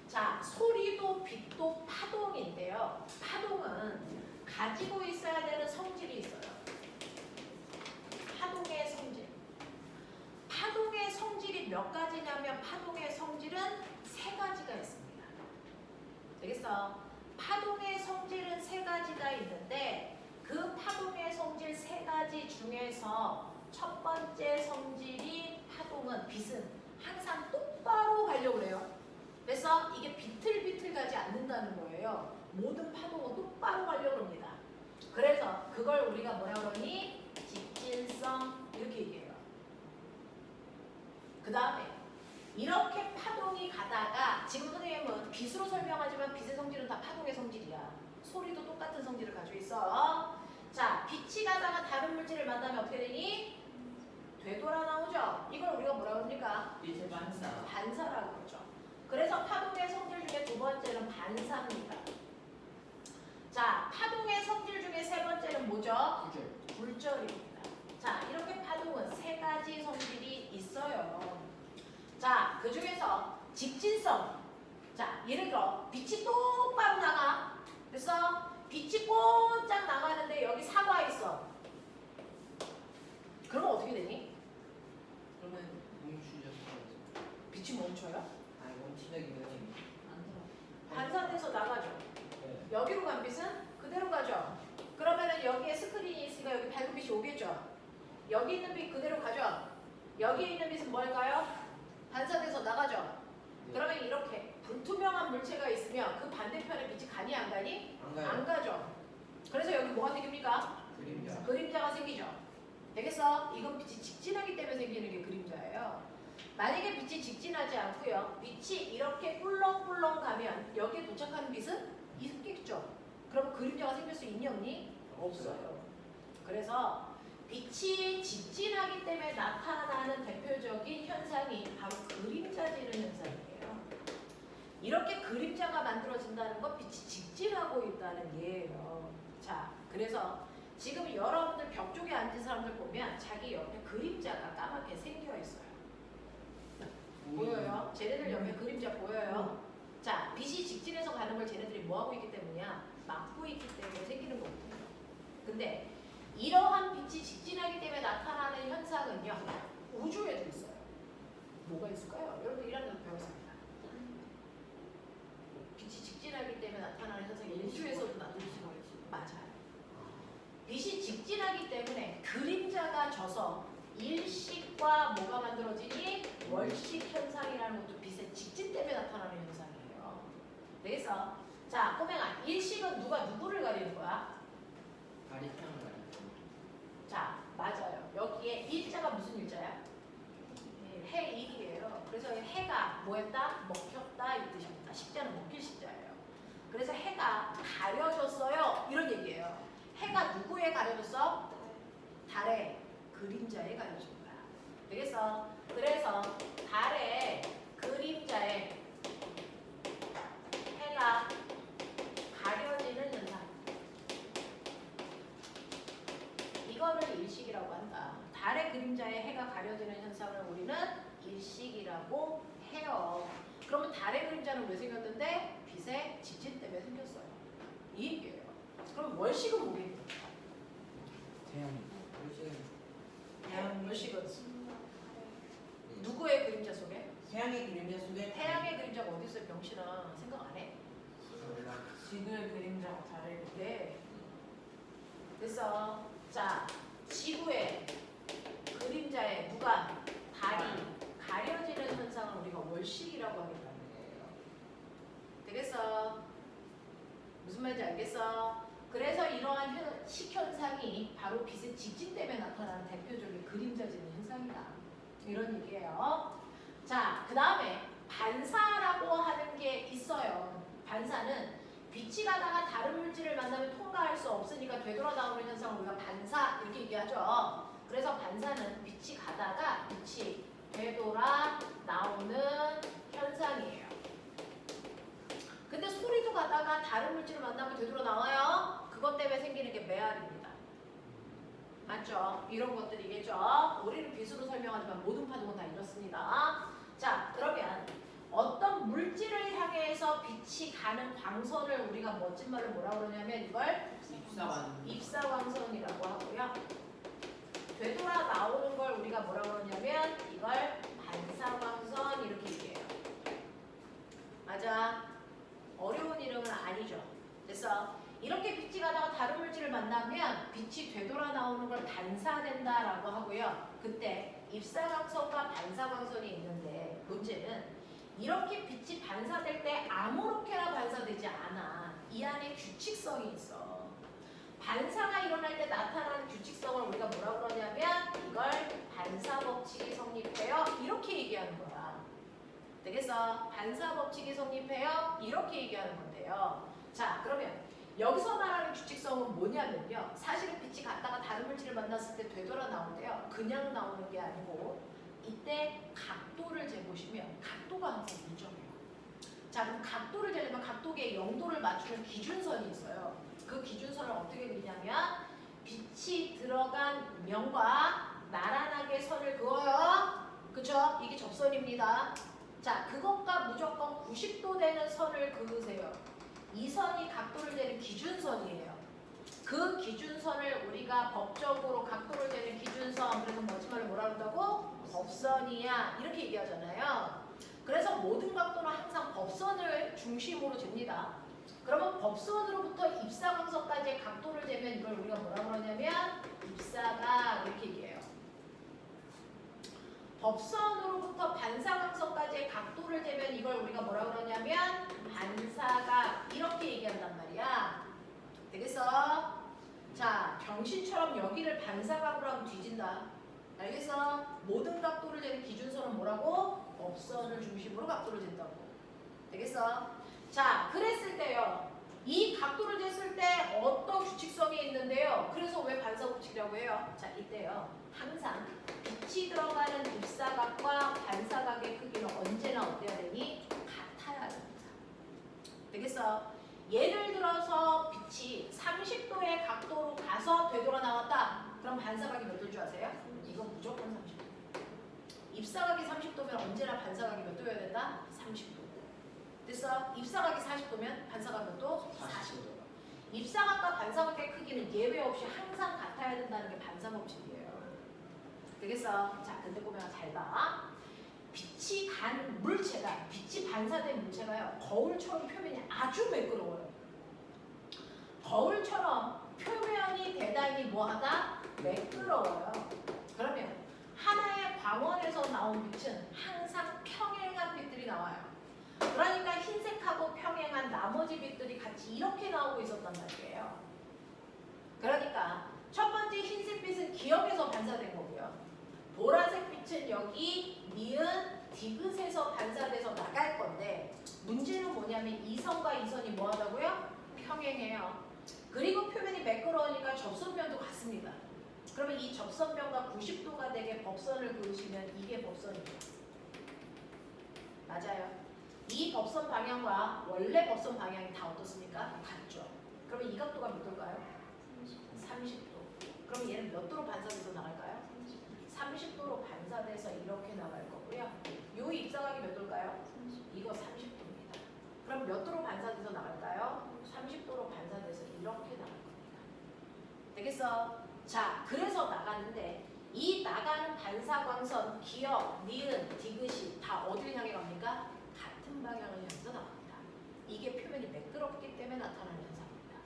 자, 소리도 빛도 파동인데요. 파동은 가지고 있어야 되는 성질이 있어요. 파동의 성질. 파동의 성질이 몇 가지냐면 파동의 성질은 세 가지가 있습니다. 되겠어? 파동의 성질은 세 가지가 있는데 그 파동의 성질 세 가지 중에서 첫 번째 성질이 파동은 빛은 항상 똑바로 가려고 해요. 그래서 이게 비틀비틀 가지 않는다는 거예요. 모든 파동은 똑바로 가려고 합니다. 그래서 그걸 우리가 뭐라 그러니? 직진성 이렇게 얘기해요. 그 다음에 이렇게 파동이 가다가 지금 선생님은 빛으로 설명하지만 빛의 성질은 다 파동의 성질이야. 소리도 똑같은 성질을 가지고 있어. 자, 빛이 가다가 다른 물질을 만나면 어떻게 되니? 되돌아 나오죠. 이걸 우리가 뭐라고 합니까? 빛의 반사. 반사라고 그러죠. 그래서 파동의 성질 중에 두 번째는 반사입니다. 자, 파동의 성질 중에 세 번째는 뭐죠? 굴절입니다. 자, 이렇게 파동은 세 가지 성질이 있어요. 자, 그 중에서 직진성. 자, 예를 들어 빛이 똑바로 나가. 그래서 빛이 꽂짝 나가는데 여기 사과 있어. 그러면 어떻게 되니? 그러면 멈추죠. 빛이 멈춰요? 아니 멈추다기보다 지금. 반사돼서 나가죠. 네. 여기로 간 빛은 그대로 가죠. 그러면은 여기에 스크린이 있으니까 여기 밝은 빛이 오겠죠. 여기 있는 빛 그대로 가죠. 여기 있는 빛은 뭘까요? 반사돼서 나가죠. 그러면 이렇게 불투명한 물체가 있으면 그 반대편에 빛이 가니 안 가니? 안 가요. 안 가죠. 그래서 여기 뭐가 생깁니까? 그림자. 그림자가 생기죠. 되겠어? 이건 빛이 직진하기 때문에 생기는 게 그림자예요. 만약에 빛이 직진하지 않고요. 빛이 이렇게 꿀렁꿀렁 가면 여기에 도착하는 빛은 있겠죠. 그럼 그림자가 생길 수 있니 없니? 없어요. 그래서 빛이 직진하기 때문에 나타나는 대표적인 현상이 바로 그림자지는 현상이에요. 이렇게 그림자가 만들어진다는 건 빛이 직진하고 있다는 예예요. 자, 그래서 지금 여러분들 벽 쪽에 앉은 사람들 보면 자기 옆에 그림자가 까맣게 생겨 있어요. 보여요? 쟤네들 옆에 그림자 보여요? 자, 빛이 직진해서 가는 걸 쟤네들이 뭐 하고 있기 때문이야? 막고 있기 때문에 생기는 거거든요. 근데 이러한 빛이 직진하기 때문에 나타나는 현상은요, 우주에도 있어요. 뭐가 있을까요? 여러분 일하면서 배웠습니다. 빛이 직진하기 때문에 나타나는 현상이 우주에서도 나타날 수가 있어요. 맞아요. 빛이 직진하기 때문에 그림자가 져서 일식과 뭐가 만들어지니? 월식 현상이라는 것도 빛의 직진 때문에 나타나는 현상이에요. 되겠어? 자, 꼬맹아, 일식은 누가 누구를 가리는 거야? 발이 태양을 가리죠. 자, 맞아요. 여기에 일자가 무슨 일자야? 해일이에요. 그래서 해가 뭐했다? 먹혔다 이 뜻입니다. 식자는 먹힐 식자예요. 그래서 해가 가려졌어요. 이런 얘기예요. 해가 누구에 가려졌어? 달의 그림자에 가려진 거야. 되겠어? 그래서 달의 그림자에 해가 가려지는 현상. 이거를 일식이라고 한다. 달의 그림자에 해가 가려지는 현상을 우리는 일식이라고 해요. 그러면 달의 그림자는 왜 생겼는데? 빛의 직진 때문에 생겼어요. 이 얘기예요. 그럼 월식은 뭐겠니? 태양이. 월식은 누구의 그림자 속에? 태양의 그림자 속에 태양의 그림자가 어디 있어요? 병신아 생각 안 해? 지구의 그림자가 달을 네. 됐어. 자, 지구의 그림자에 누가 달이 가려지는 현상을 우리가 월식이라고 하겠다는 거예요. 되겠어? 무슨 말인지 알겠어? 그래서 이러한 식현상이 바로 빛의 직진 때문에 나타나는 대표적인 그림자지는 현상이다. 이런 얘기예요. 자, 그 다음에 반사라고 하는 게 있어요. 반사는 빛이 가다가 다른 물질을 만나면 통과할 수 없으니까 되돌아 나오는 현상을 우리가 반사 이렇게 얘기하죠. 그래서 반사는 빛이 가다가 빛이 되돌아 나오는 현상이에요. 근데 소리도 가다가 다른 물질을 만나면 되돌아 나와요. 그것 때문에 생기는 게 메아리입니다. 맞죠? 이런 것들이겠죠. 우리는 빛으로 설명하지만 모든 파동은 다 이렇습니다. 자, 그러면 어떤 물질을 향해서 빛이 가는 광선을 우리가 멋진 말로 뭐라고 그러냐면 이걸 입사광선이라고 하고요. 되돌아 나오는 걸 우리가 뭐라고 그러냐면 이걸 반사광선 이렇게 얘기해요. 맞아? 어려운 이름은 아니죠. 그래서 이렇게 빛이 가다가 다른 물질을 만나면 빛이 되돌아 나오는 걸 반사된다라고 하고요. 그때 입사광선과 반사광선이 있는데 문제는 이렇게 빛이 반사될 때 아무렇게나 반사되지 않아. 이 안에 규칙성이 있어. 반사가 일어날 때 나타나는 규칙성을 우리가 뭐라고 그러냐면 이걸 반사법칙이 성립해요. 이렇게 얘기하는 거야. 되겠어? 반사법칙이 성립해요. 이렇게 얘기하는 건데요. 자, 그러면 여기서 말하는 규칙성은 뭐냐면요. 사실은 빛이 갔다가 다른 물질을 만났을 때 되돌아 나오는데요. 그냥 나오는 게 아니고 이때 각도를 재보시면 각도가 항상 일정해요. 자, 그럼 각도를 재려면 각도계의 0도를 맞추는 기준선이 있어요. 그 기준선을 어떻게 그리냐면 빛이 들어간 면과 나란하게 선을 그어요. 그쵸? 이게 접선입니다. 자, 그것과 무조건 90도 되는 선을 그으세요. 이 선이 각도를 재는 기준선이에요. 그 기준선을 우리가 법적으로 각도를 재는 기준선, 그래서 멋진 말로 뭐라 그런다고? 법선이야. 이렇게 얘기하잖아요. 그래서 모든 각도는 항상 법선을 중심으로 잽니다. 그러면 법선으로부터 입사광선까지의 각도를 재면 이걸 우리가 뭐라 그러냐면 입사각 이렇게 얘기해요. 법선으로부터 반사광선까지의 각도를 재면 이걸 우리가 뭐라 그러냐면 반사각 이렇게 얘기한단 말이야. 되겠어? 자, 병신처럼 여기를 반사각으로 하면 뒤진다. 알겠어? 모든 각도를 재는 기준선은 뭐라고? 법선을 중심으로 각도를 잰다고. 되겠어? 자, 그랬을 때요. 이 각도를 쟀을 때 어떤 규칙성이 있는데요. 그래서 왜 반사법칙이라고 해요? 자, 이때요. 항상 빛이 들어가는 입사각과 반사각의 크기는 언제나 어때야 되니? 같아야 됩니다. 되겠어? 예를 들어서 빛이 30도의 각도로 가서 되돌아 나왔다. 그럼 반사각이 몇 도일 줄 아세요? 이건 무조건 30도. 입사각이 30도면 언제나 반사각이 몇 도여야 된다? 30도. 됐어? 입사각이 40도면 반사각 몇 도? 40도. 입사각과 반사각의 크기는 예외 없이 항상 같아야 된다는 게 반사법칙이에요. 되겠어? 자, 근데 꼬맹아 잘 봐. 빛이 간 물체가, 빛이 반사된 물체가요. 거울처럼 표면이 아주 매끄러워요. 거울처럼 표면이 대단히 뭐하다? 매끄러워요. 그러면 하나의 광원에서 나온 빛은 항상 평행한 빛들이 나와요. 그러니까 흰색하고 평행한 나머지 빛들이 같이 이렇게 나오고 있었단 말이에요. 그러니까 첫 번째 흰색 빛은 기역에서 반사된 거고요. 보라색 빛은 여기 니은 디귿에서 반사돼서 나갈 건데 문제는 뭐냐면 이 선과 이 선이 뭐하다고요? 평행해요. 그리고 표면이 매끄러우니까 접선면도 같습니다. 그러면 이 접선면과 90도가 되게 법선을 그으시면 이게 법선이에요. 맞아요. 이 법선 방향과 원래 법선 방향이 다 어떻습니까? 같죠. 그러면 이 각도가 몇 도일까요? 30도. 그럼 얘는 몇 도로 반사돼서 나갈까요? 30도로 반사돼서 이렇게 나갈 거고요. 요 입사각이 몇 도일까요? 이거 30도입니다. 그럼 몇 도로 반사돼서 나갈까요? 30도로 반사돼서 이렇게 나갈 겁니다. 되겠어? 자, 그래서 나가는데 이 나가는 반사광선, 기역, 니은, 디귿이 다 어디를 향해 갑니까? 같은 방향을 향해서 나갑니다. 이게 표면이 매끄럽기 때문에 나타나는 현상입니다.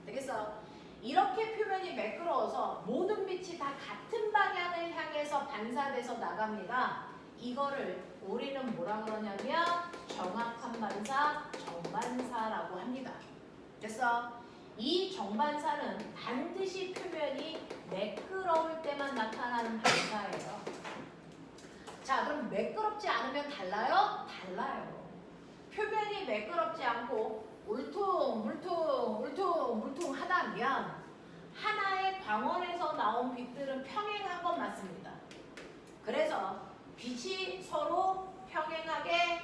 되겠어? 이렇게 표면이 매끄러워서 모든 빛이 다 같은 방향을 향해서 반사돼서 나갑니다. 이거를 우리는 뭐라 그러냐면 정확한 반사, 정반사라고 합니다. 그래서 이 정반사는 반드시 표면이 매끄러울 때만 나타나는 반사예요. 자, 그럼 매끄럽지 않으면 달라요? 달라요. 표면이 매끄럽지 않고 울퉁 하다면 하나의 광원에서 나온 빛들은 평행한 건 맞습니다. 그래서 빛이 서로 평행하게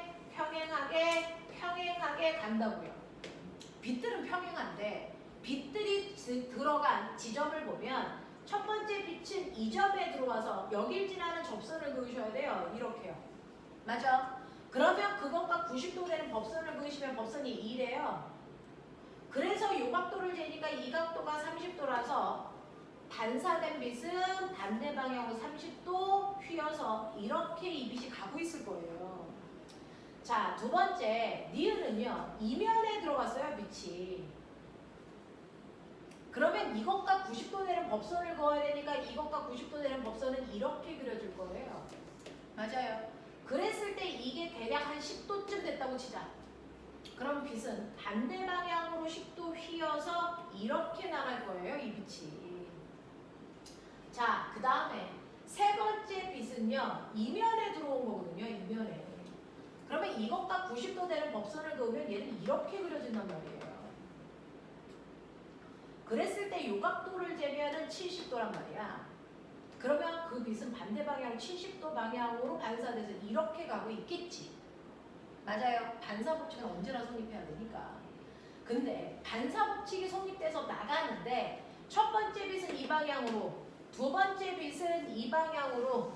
간다고요. 빛들은 평행한데 빛들이 들어간 지점을 보면 첫 번째 빛은 이 점에 들어와서 여길 지나는 접선을 그으셔야 돼요. 이렇게요. 맞아? 그러면 그것과 90도 되는 법선을 그으시면 법선이 2래요. 그래서 이 각도를 재니까 이 각도가 30도라서 반사된 빛은 반대 방향으로 30도 휘어서 이렇게 이 빛이 가고 있을 거예요. 자, 두 번째 니은은요. 이면에 들어갔어요. 빛이. 그러면 이것과 90도 되는 법선을 그어야 되니까 이것과 90도 되는 법선은 이렇게 그려줄 거예요. 맞아요. 그랬을 때 이게 대략 한 10도쯤 됐다고 치자. 그럼 빛은 반대 방향으로 10도 휘어서 이렇게 나갈 거예요. 이 빛이. 자, 그 다음에 세 번째 빛은요. 이면에 들어온 거거든요. 이면에. 그러면 이것과 90도 되는 법선을 그으면 얘는 이렇게 그려진단 말이에요. 그랬을 때 요 각도를 재면은 70도란 말이야. 그러면 그 빛은 반대 방향 70도 방향으로 반사돼서 이렇게 가고 있겠지. 맞아요. 반사법칙은 언제나 성립해야 되니까. 근데 반사법칙이 성립돼서 나가는데 첫 번째 빛은 이 방향으로, 두 번째 빛은 이 방향으로,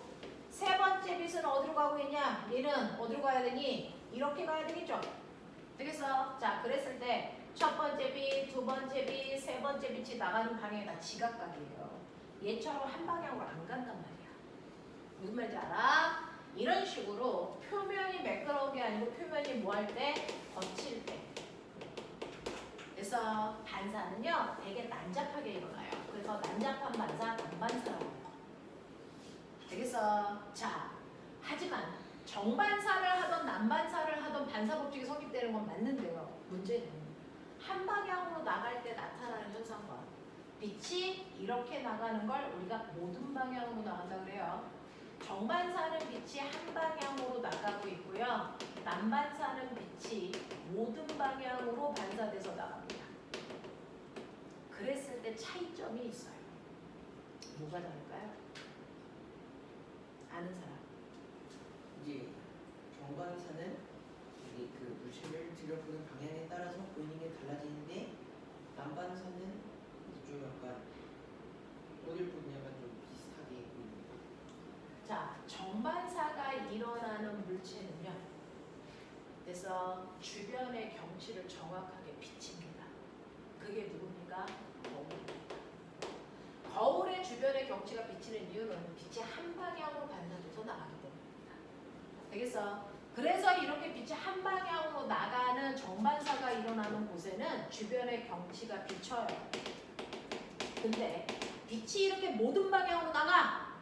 세 번째 빛은 어디로 가고 있냐? 얘는 어디로 가야 되니? 이렇게 가야 되겠죠? 되겠어? 자, 그랬을 때 첫 번째 빛, 두 번째 빛, 세 번째 빛이 나가는 방향이 다 지각각이에요. 얘처럼 한 방향으로 안 간단 말이야. 무슨 말인지 알아? 이런 식으로 표면이 매끄러운 게 아니고 표면이 뭐 할 때? 거칠 때. 그래서 반사는요 되게 난잡하게 일어나요. 그래서 난잡한 반사, 단반사라고 해요. 되겠어? 자, 하지만 정반사를 하던 난반사를 하던 반사법칙이 성립되는 건 맞는데요. 문제는 한 방향으로 나갈 때 나타나는 현상과 빛이 이렇게 나가는 걸 우리가 모든 방향으로 나간다 그래요. 정반사는 빛이 한 방향으로 나가고 있고요. 난반사는 빛이 모든 방향으로 반사돼서 나갑니다. 그랬을 때 차이점이 있어요. 뭐가 다를까요? 아는 사람? 이제 정반사는 이게 그 물체를 들여보는 방향에 따라서 보이는 게 달라지는데 난반사는 좀 약간 어딜 보냐가 좀 비슷하게 보입니다. 자, 정반사가 일어나는 물체는요. 그래서 주변의 경치를 정확하게 비칩니다. 그게 누굽니까? 거울입니다. 거울의 주변의 경치가 비치는 이유는 빛이 한 방향으로 반사돼서 나가기 때문입니다. 되겠어? 그래서 이렇게 빛이 한 방향으로 나가는 정반사가 일어나는 곳에는 주변의 경치가 비쳐요. 근데 빛이 이렇게 모든 방향으로 나가.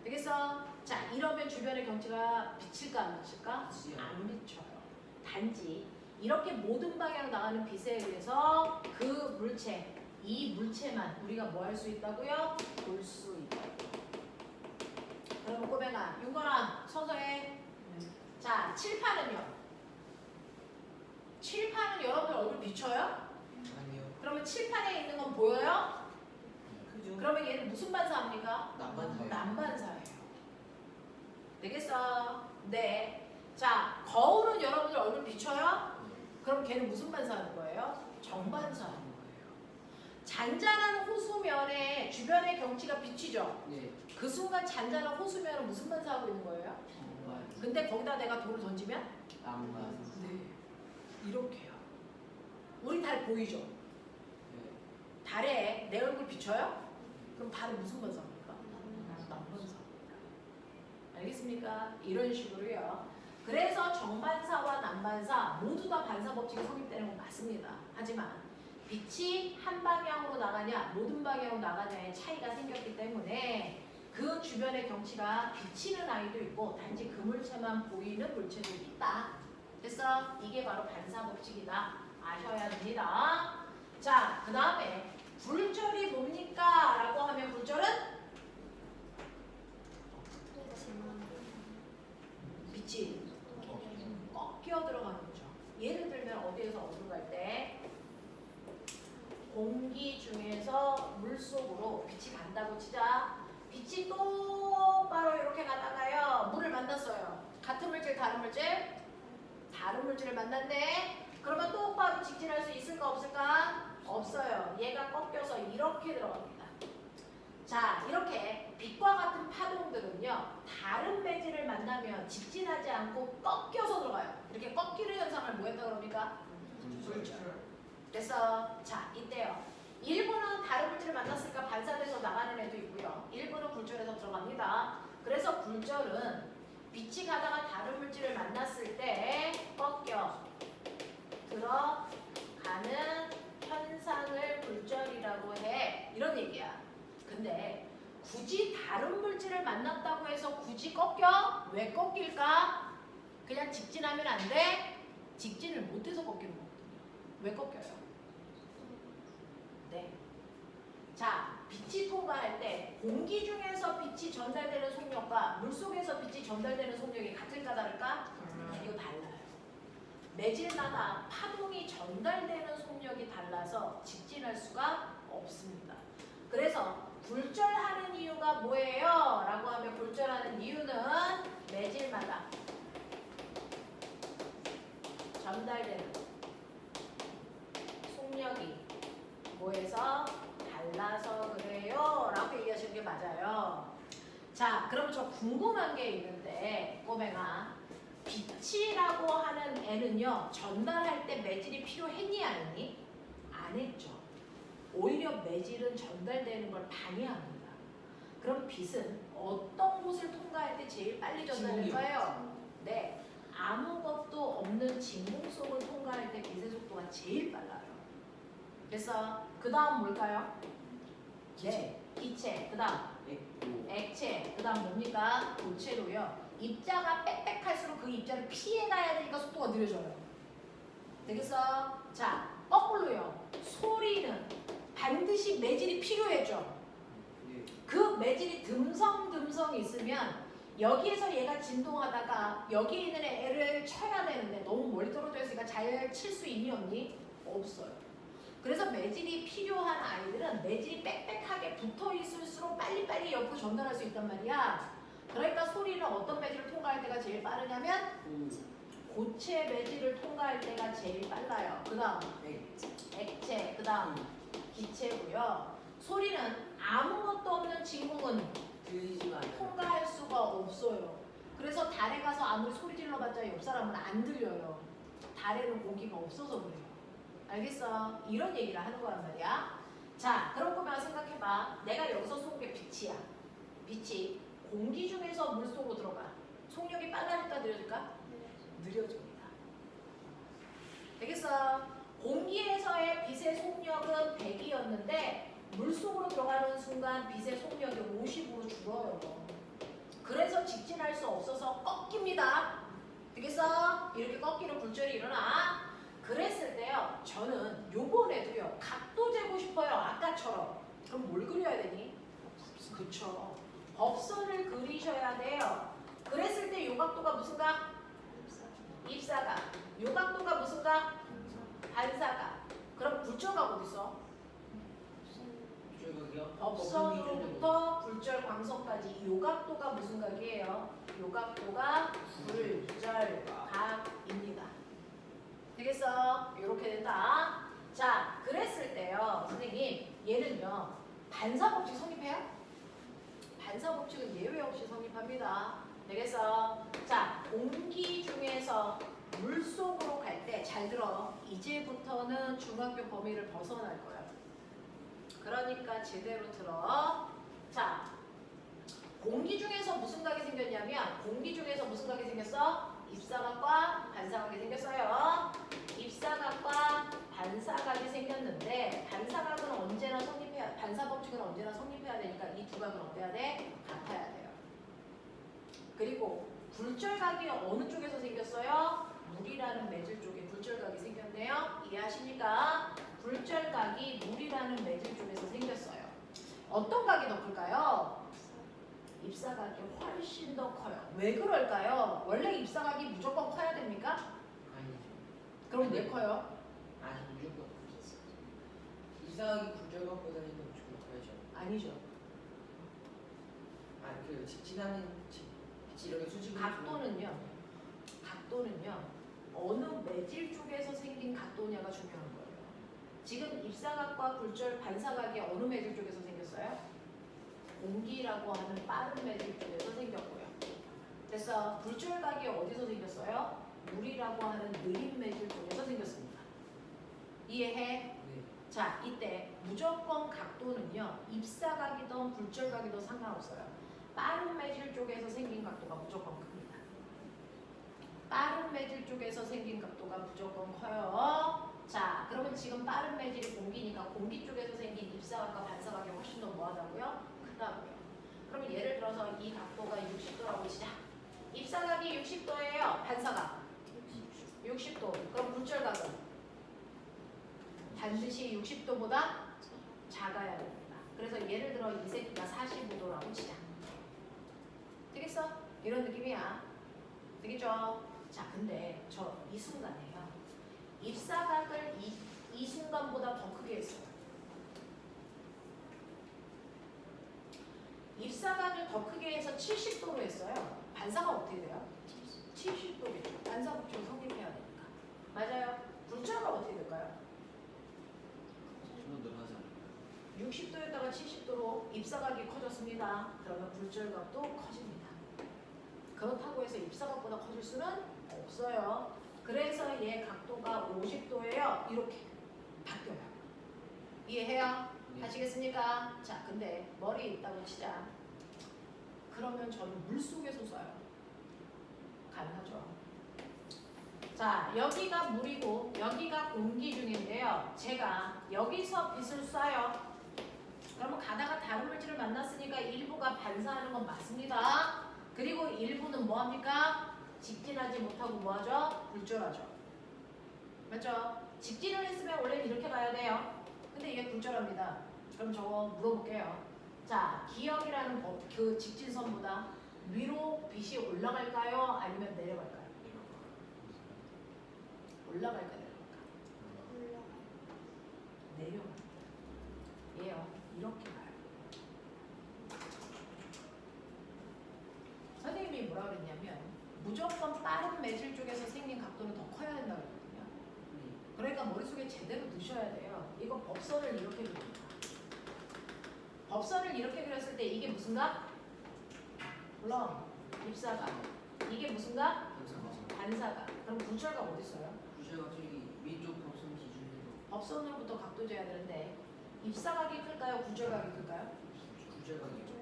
되겠어? 자, 이러면 주변의 경치가 비칠까 안 비칠까? 비치요. 안 비쳐요. 단지 이렇게 모든 방향으로 나가는 빛에 의해서 그 물체, 이 물체만 우리가 뭐 할 수 있다고요? 볼 수 있다고. 그러면 꼬맹아, 윤건아, 서서 해. 자, 칠판은요? 칠판은 여러분들 얼굴 비춰요? 아니요. 그러면 칠판에 있는 건 보여요? 그죠? 그러면 얘는 무슨 반사합니까? 난반사요. 난반사예요. 되겠어? 네. 자, 거울은 여러분들 얼굴 비춰요? 그럼 걔는 무슨 반사하는 거예요? 정반사하는 거예요. 잔잔한 호수면에 주변의 경치가 비치죠? 네. 그 순간 잔잔한 호수면은 무슨 반사하고 있는 거예요? 정반. 근데 거기다 내가 돌을 던지면? 난반. 네. 이렇게요. 우리 달 보이죠? 네. 달에 내 얼굴 비춰요? 그럼 달은 무슨 반사입니까? 난반사입니다. 알겠습니까? 이런 식으로요. 그래서 정반사와 난반사 모두 다 반사 법칙이 성립되는 건 맞습니다. 하지만 빛이 한 방향으로 나가냐 모든 방향으로 나가냐의 차이가 생겼기 때문에 그 주변의 경치가 비치는 아이도 있고 단지 그물체만 보이는 물체도 있다. 그래서 이게 바로 반사법칙이다. 아셔야 됩니다. 자, 그 다음에 굴절이 뭡니까? 라고 하면 굴절은 빛이 꺾여 들어가는 거죠. 예를 들면 어디에서 어디로 갈 때 공기 중에서 물 속으로 빛이 간다고 치자. 빛이 똑바로 이렇게 가다가요. 물을 만났어요. 같은 물질, 다른 물질? 다른 물질을 만났네. 그러면 똑바로 직진할 수 있을까 없을까? 없어요. 얘가 꺾여서 이렇게 들어갑니다. 자, 이렇게 빛과 같은 파동들은요. 다른 매질을 만나면 직진하지 않고 꺾여서 들어가요. 이렇게 꺾이는 현상을 뭐 했다 그럽니까? 굴절. 그래서 자, 이때요. 일부는 다른 물질을 만났으니까 반사돼서 나가는 애도 있고요. 일부는 굴절해서 들어갑니다. 그래서 굴절은 빛이 가다가 다른 물질을 만났을 때 꺾여 들어가는 현상을 굴절이라고 해. 이런 얘기야. 근데 굳이 다른 물질을 만났다고 해서 굳이 꺾여? 왜 꺾일까? 그냥 직진하면 안 돼? 직진을 못해서 꺾이는 거거든요. 왜 꺾여요? 네. 자, 빛이 통과할 때 공기 중에서 빛이 전달되는 속력과 물 속에서 빛이 전달되는 속력이 같을까 다를까? 이거 달라요. 매질마다 파동이 전달되는 속력이 달라서 직진할 수가 없습니다. 그래서 굴절하는 이유가 뭐예요? 라고 하면 굴절하는 이유는 매질마다 전달되는 속력이 뭐에서 달라서 그래요? 라고 얘기하시는 게 맞아요. 자, 그럼 저 궁금한 게 있는데 꼬맹아, 빛이라고 하는 애는요 전달할 때 매질이 필요했니 안 했니? 안 했죠. 오히려 매질은 전달되는 걸 방해합니다. 그럼 빛은 어떤 곳을 통과할 때 제일 빨리 전달될까요? 네, 아무것도 없는 진공 속을 통과할 때 빛의 속도가 제일 빨라요. 그래서 그 다음 뭘까요? 네, 기체. 그 다음 액체. 그 다음 뭡니까? 고체로요. 입자가 빽빽할수록 그 입자를 피해가야 되니까 속도가 느려져요. 되겠어? 자, 거꾸로요. 소리는 반드시 매질이 필요해져. 그 매질이 듬성듬성 있으면 여기에서 얘가 진동하다가 여기 있는 애를 쳐야 되는데 너무 멀리 떨어져 있으니까 잘 칠 수 있니 없니? 없어요. 그래서 매질이 필요한 아이들은 매질이 빽빽하게 붙어 있을수록 빨리빨리 옆으로 전달할 수 있단 말이야. 그러니까 소리는 어떤 매질을 통과할 때가 제일 빠르냐면 고체 매질을 통과할 때가 제일 빨라요. 그 다음 액체, 그 다음 기체고요. 소리는 아무것도 없는 진공은 통과할 수가 없어요. 그래서 달에 가서 아무리 소리 질러봤자 옆 사람은 안 들려요. 달에는 공기가 없어서 그래요. 알겠어? 이런 얘기를 하는 거란 말이야. 자, 그런 거만 생각해봐. 내가 여기서 쏜 게 빛이야. 빛이 공기 중에서 물 속으로 들어가. 속력이 빨라질까 느려질까? 느려집니다. 되겠어? 공기에서의 빛의 속력은 100이었는데 물 속으로 들어가는 순간 빛의 속력이 50으로 줄어요. 그래서 직진할 수 없어서 꺾입니다. 되겠어? 이렇게 꺾이는 굴절이 일어나. 그랬을 때요, 저는 요번에도요, 각도 재고 싶어요. 아까처럼. 그럼 뭘 그려야 되니? 그쵸. 법선을 그리셔야 돼요. 그랬을 때 요 각도가 무슨 각? 입사각. 요 각도가 무슨 각? 반사각. 그럼 굴절각 어디 있어? 법선으로부터 굴절 광선까지 요 각도가 무슨 각이에요? 요 각도가 굴절각입니다. 되겠어? 이렇게 된다. 자, 그랬을 때요, 선생님, 얘는요, 반사법칙 성립해요? 반사법칙은 예외 없이 성립합니다. 되겠어? 자, 공기 중에서 물 속으로 갈 때, 잘 들어. 이제부터는 중학교 범위를 벗어날 거야. 그러니까 제대로 들어. 자, 공기 중에서 무슨 각이 생겼냐면, 공기 중에서 무슨 각이 생겼어? 입사각과 반사각이 생겼어요. 입사각과 반사각이 생겼는데 반사각은 언제나 성립해야 반사법칙은 언제나 성립해야 되니까 이 두 각은 어때야 돼? 같아야 돼요. 그리고 굴절각이 어느 쪽에서 생겼어요? 물이라는 매질 쪽에 굴절각이 생겼네요. 이해하십니까? 굴절각이 물이라는 매질 쪽에서 생겼어요. 어떤 각이 더 클까요? 입사각이 훨씬 더 커요. 왜 그럴까요? 원래 입사각이 무조건 커야 됩니까? 아니죠. 그럼 왜 커요? 아니 무조건 이상하게 굴절각보다는 무조건 커야죠. 아니죠. 아그 지나는 빛이 이렇게 수직으로 각도는요 어느 매질 쪽에서 생긴 각도냐가 중요한 거예요. 지금 입사각과 굴절 반사각이 어느 매질 쪽에서 생겼어요? 공기라고 하는 빠른 매질 쪽에서 생겼고요. 그래서 굴절각이 어디서 생겼어요? 물이라고 하는 느린 매질 쪽에서 생겼습니다. 이해해? 네. 자, 이때 무조건 각도는요 입사각이든 굴절각이든 상관없어요. 빠른 매질 쪽에서 생긴 각도가 무조건 큽니다. 빠른 매질 쪽에서 생긴 각도가 무조건 커요. 자, 그러면 지금 빠른 매질이 공기니까 공기 쪽에서 생긴 입사각과 반사각이 훨씬 더 뭐하다고요? 크다고요. 그럼 예를 들어서 이 각도가 60도라고 치자. 입사각이 60도예요. 반사각 60도. 그럼 굴절각은 반드시 60도보다 작아야 됩니다. 그래서 예를 들어 이 새끼가 45도라고 치자. 되겠어? 이런 느낌이야. 되겠죠? 자, 근데 저 이 순간에요. 입사각을 이 순간보다 더 크게 했어요. 입사각을 더 크게 해서 70도로 했어요. 반사가 어떻게 돼요? 70도겠죠. 반사법칙은 성립해야 되니까. 맞아요. 굴절각 어떻게 될까요? 좀 늘어나지 않을까요? 60도에다가 70도로 입사각이 커졌습니다. 그러면 굴절각도 커집니다. 그렇다고 해서 입사각보다 커질 수는 없어요. 그래서 얘 각도가 50도예요. 이렇게 바뀌어요. 이해해요? 네. 하시겠습니까? 자, 근데 머리에 있다고 치자. 그러면 저는 물속에서 쏴요. 가능하죠. 자, 여기가 물이고 여기가 공기 중인데요. 제가 여기서 빛을 쏴요. 그러면 가다가 다른 물질을 만났으니까 일부가 반사하는 건 맞습니다. 그리고 일부는 뭐합니까? 직진하지 못하고 뭐하죠? 굴절하죠. 맞죠? 직진을 했으면 원래는 이렇게 가야 돼요. 근데 얘 굴절합니다. 그럼 저거 물어볼게요. 자, 기역이라는 그 직진선보다 위로 빛이 올라갈까요? 아니면 내려갈까요? 올라갈까 내려갈까? 내려갑니다. 얘요. 이렇게 가요. 선생님이 뭐라 그랬냐면 무조건 빠른 매질 쪽에서 생긴 각도는 더 커야 된다고 그랬거든요. 그러니까 머릿속에 제대로 넣으셔야 돼요. 이거 법선을 이렇게 그립니다. 법선을 이렇게 그렸을 때 이게 무슨 각? 물론 입사각. 이게 무슨 각? 반사각. 그럼 굴절각 어디 있어요? 굴절각 저기 위쪽 법선 기준으로 법선으로부터 각도 재야 되는데 입사각이 클까요? 굴절각이 클까요? 굴절각이죠.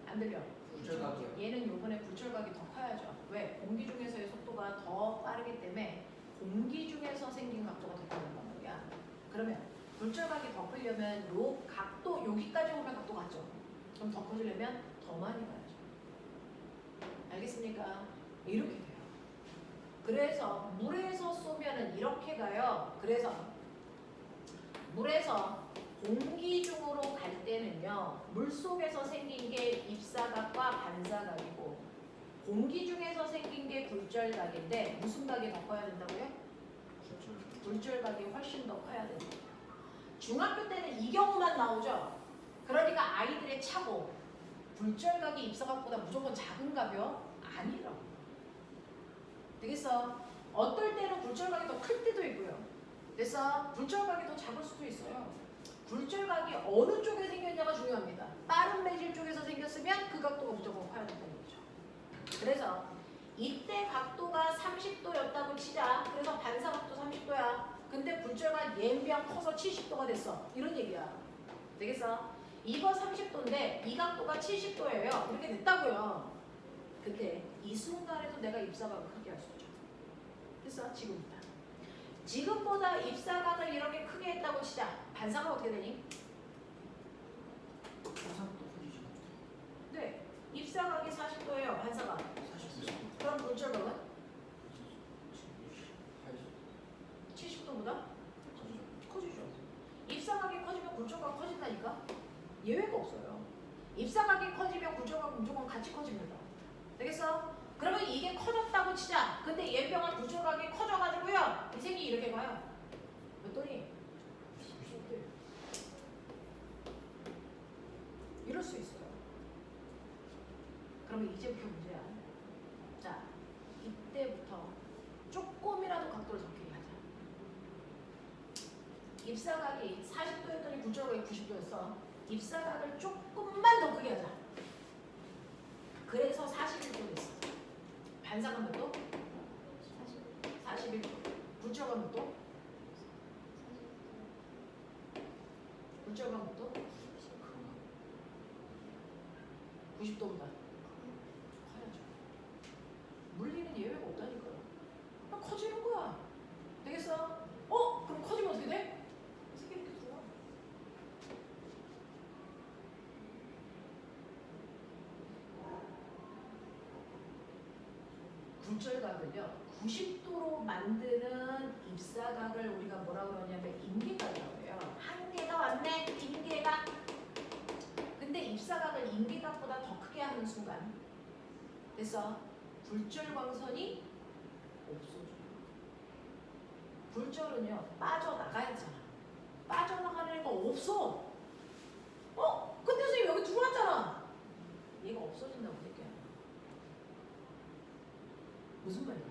안 들려? 굴절각이요. 얘는 요번에 굴절각이 더 커야죠. 왜? 공기 중에서의 속도가 더 빠르기 때문에 공기 중에서 생긴 각도가 더 커진단 말이야. 그러면 굴절각이 더 크려면 요 각도 여기까지 오면 각도 같죠? 그럼 더 커지려면 더 많이 가야죠. 알겠습니까? 이렇게 돼요. 그래서 물에서 쏘면은 이렇게 가요. 그래서 물에서 공기 중으로 갈 때는요. 물 속에서 생긴 게 입사각과 반사각이고 공기 중에서 생긴 게 굴절각인데 무슨 각이 더 커야 된다고요? 굴절각이 훨씬 더 커야 된다. 중학교 때는 이 경우만 나오죠. 그러니까 아이들의 착오. 굴절각이 입사각보다 무조건 작은가요? 아니라고. 되겠어? 어떨 때는 굴절각이 더 클 때도 있고요. 그래서 굴절각이 더 작을 수도 있어요. 굴절각이 어느 쪽에 생겼냐가 중요합니다. 빠른 매질 쪽에서 생겼으면 그 각도가 무조건 커야 된다는 거죠. 그래서 이때 각도가 30도였다고 치자. 그래서 반사각도 30도야. 근데 굴절각 얘랑 커서 70도가 됐어. 이런 얘기야. 되겠어? 이거 30도인데 이 각도가 70도예요. 이렇게 됐다고요. 근데 이 순간에도 내가 입사각을 크게 할 수 있죠. 됐어? 지금부터. 지금보다 입사각을 이렇게 크게 했다고 치자. 반사가 어떻게 되니? 화상도 커지죠. 네. 입사각이 40도예요. 반사가. 40도. 그럼 굴절각은 80. 70도보다 커지죠. 커지죠. 입사각이 커지면 굴절각 커진다니까? 예외가 없어요. 입사각이 커지면 굴절각 무조건 같이 커집니다. 되겠어? 그러면 이게 커졌다고 치자. 근데 예병한 굴절각이 커져가지고요. 이 색이 이렇게 가요. 그랬더니 이럴 수 있어요. 그러면 이제부터 문제야. 자, 이때부터 조금이라도 각도를 더 크게 하자. 입사각이 40도였더니 굴절각이 90도였어. 입사각을 조금만 더 크게 하자. 그래서 41도 됐어. 반사각 몇 도? 41도. 굴절각 몇 도? 굴절각 몇 도? 90도보다 커야죠. 물리는 예외가 없다니까요. 그냥 커지는 거야. 되겠어? 그럼 커지면 어떻게 돼? 이 새끼 이렇게 들어와. 굴절각을요 90도로 만드는 입사각을 우리가 뭐라고 그러냐면 임계각이라고 해요. 한 개가 왔네. 임계각. 근데 입사각을 임계각보다 더 크게 하는 순간 됐어. 굴절광선이 없어져. 굴절은요 빠져나가야 되잖아. 빠져나가는 애가 없어. 근데 선생님 여기 들어왔잖아. 얘가 없어진다고 얘기야. 무슨 말이야?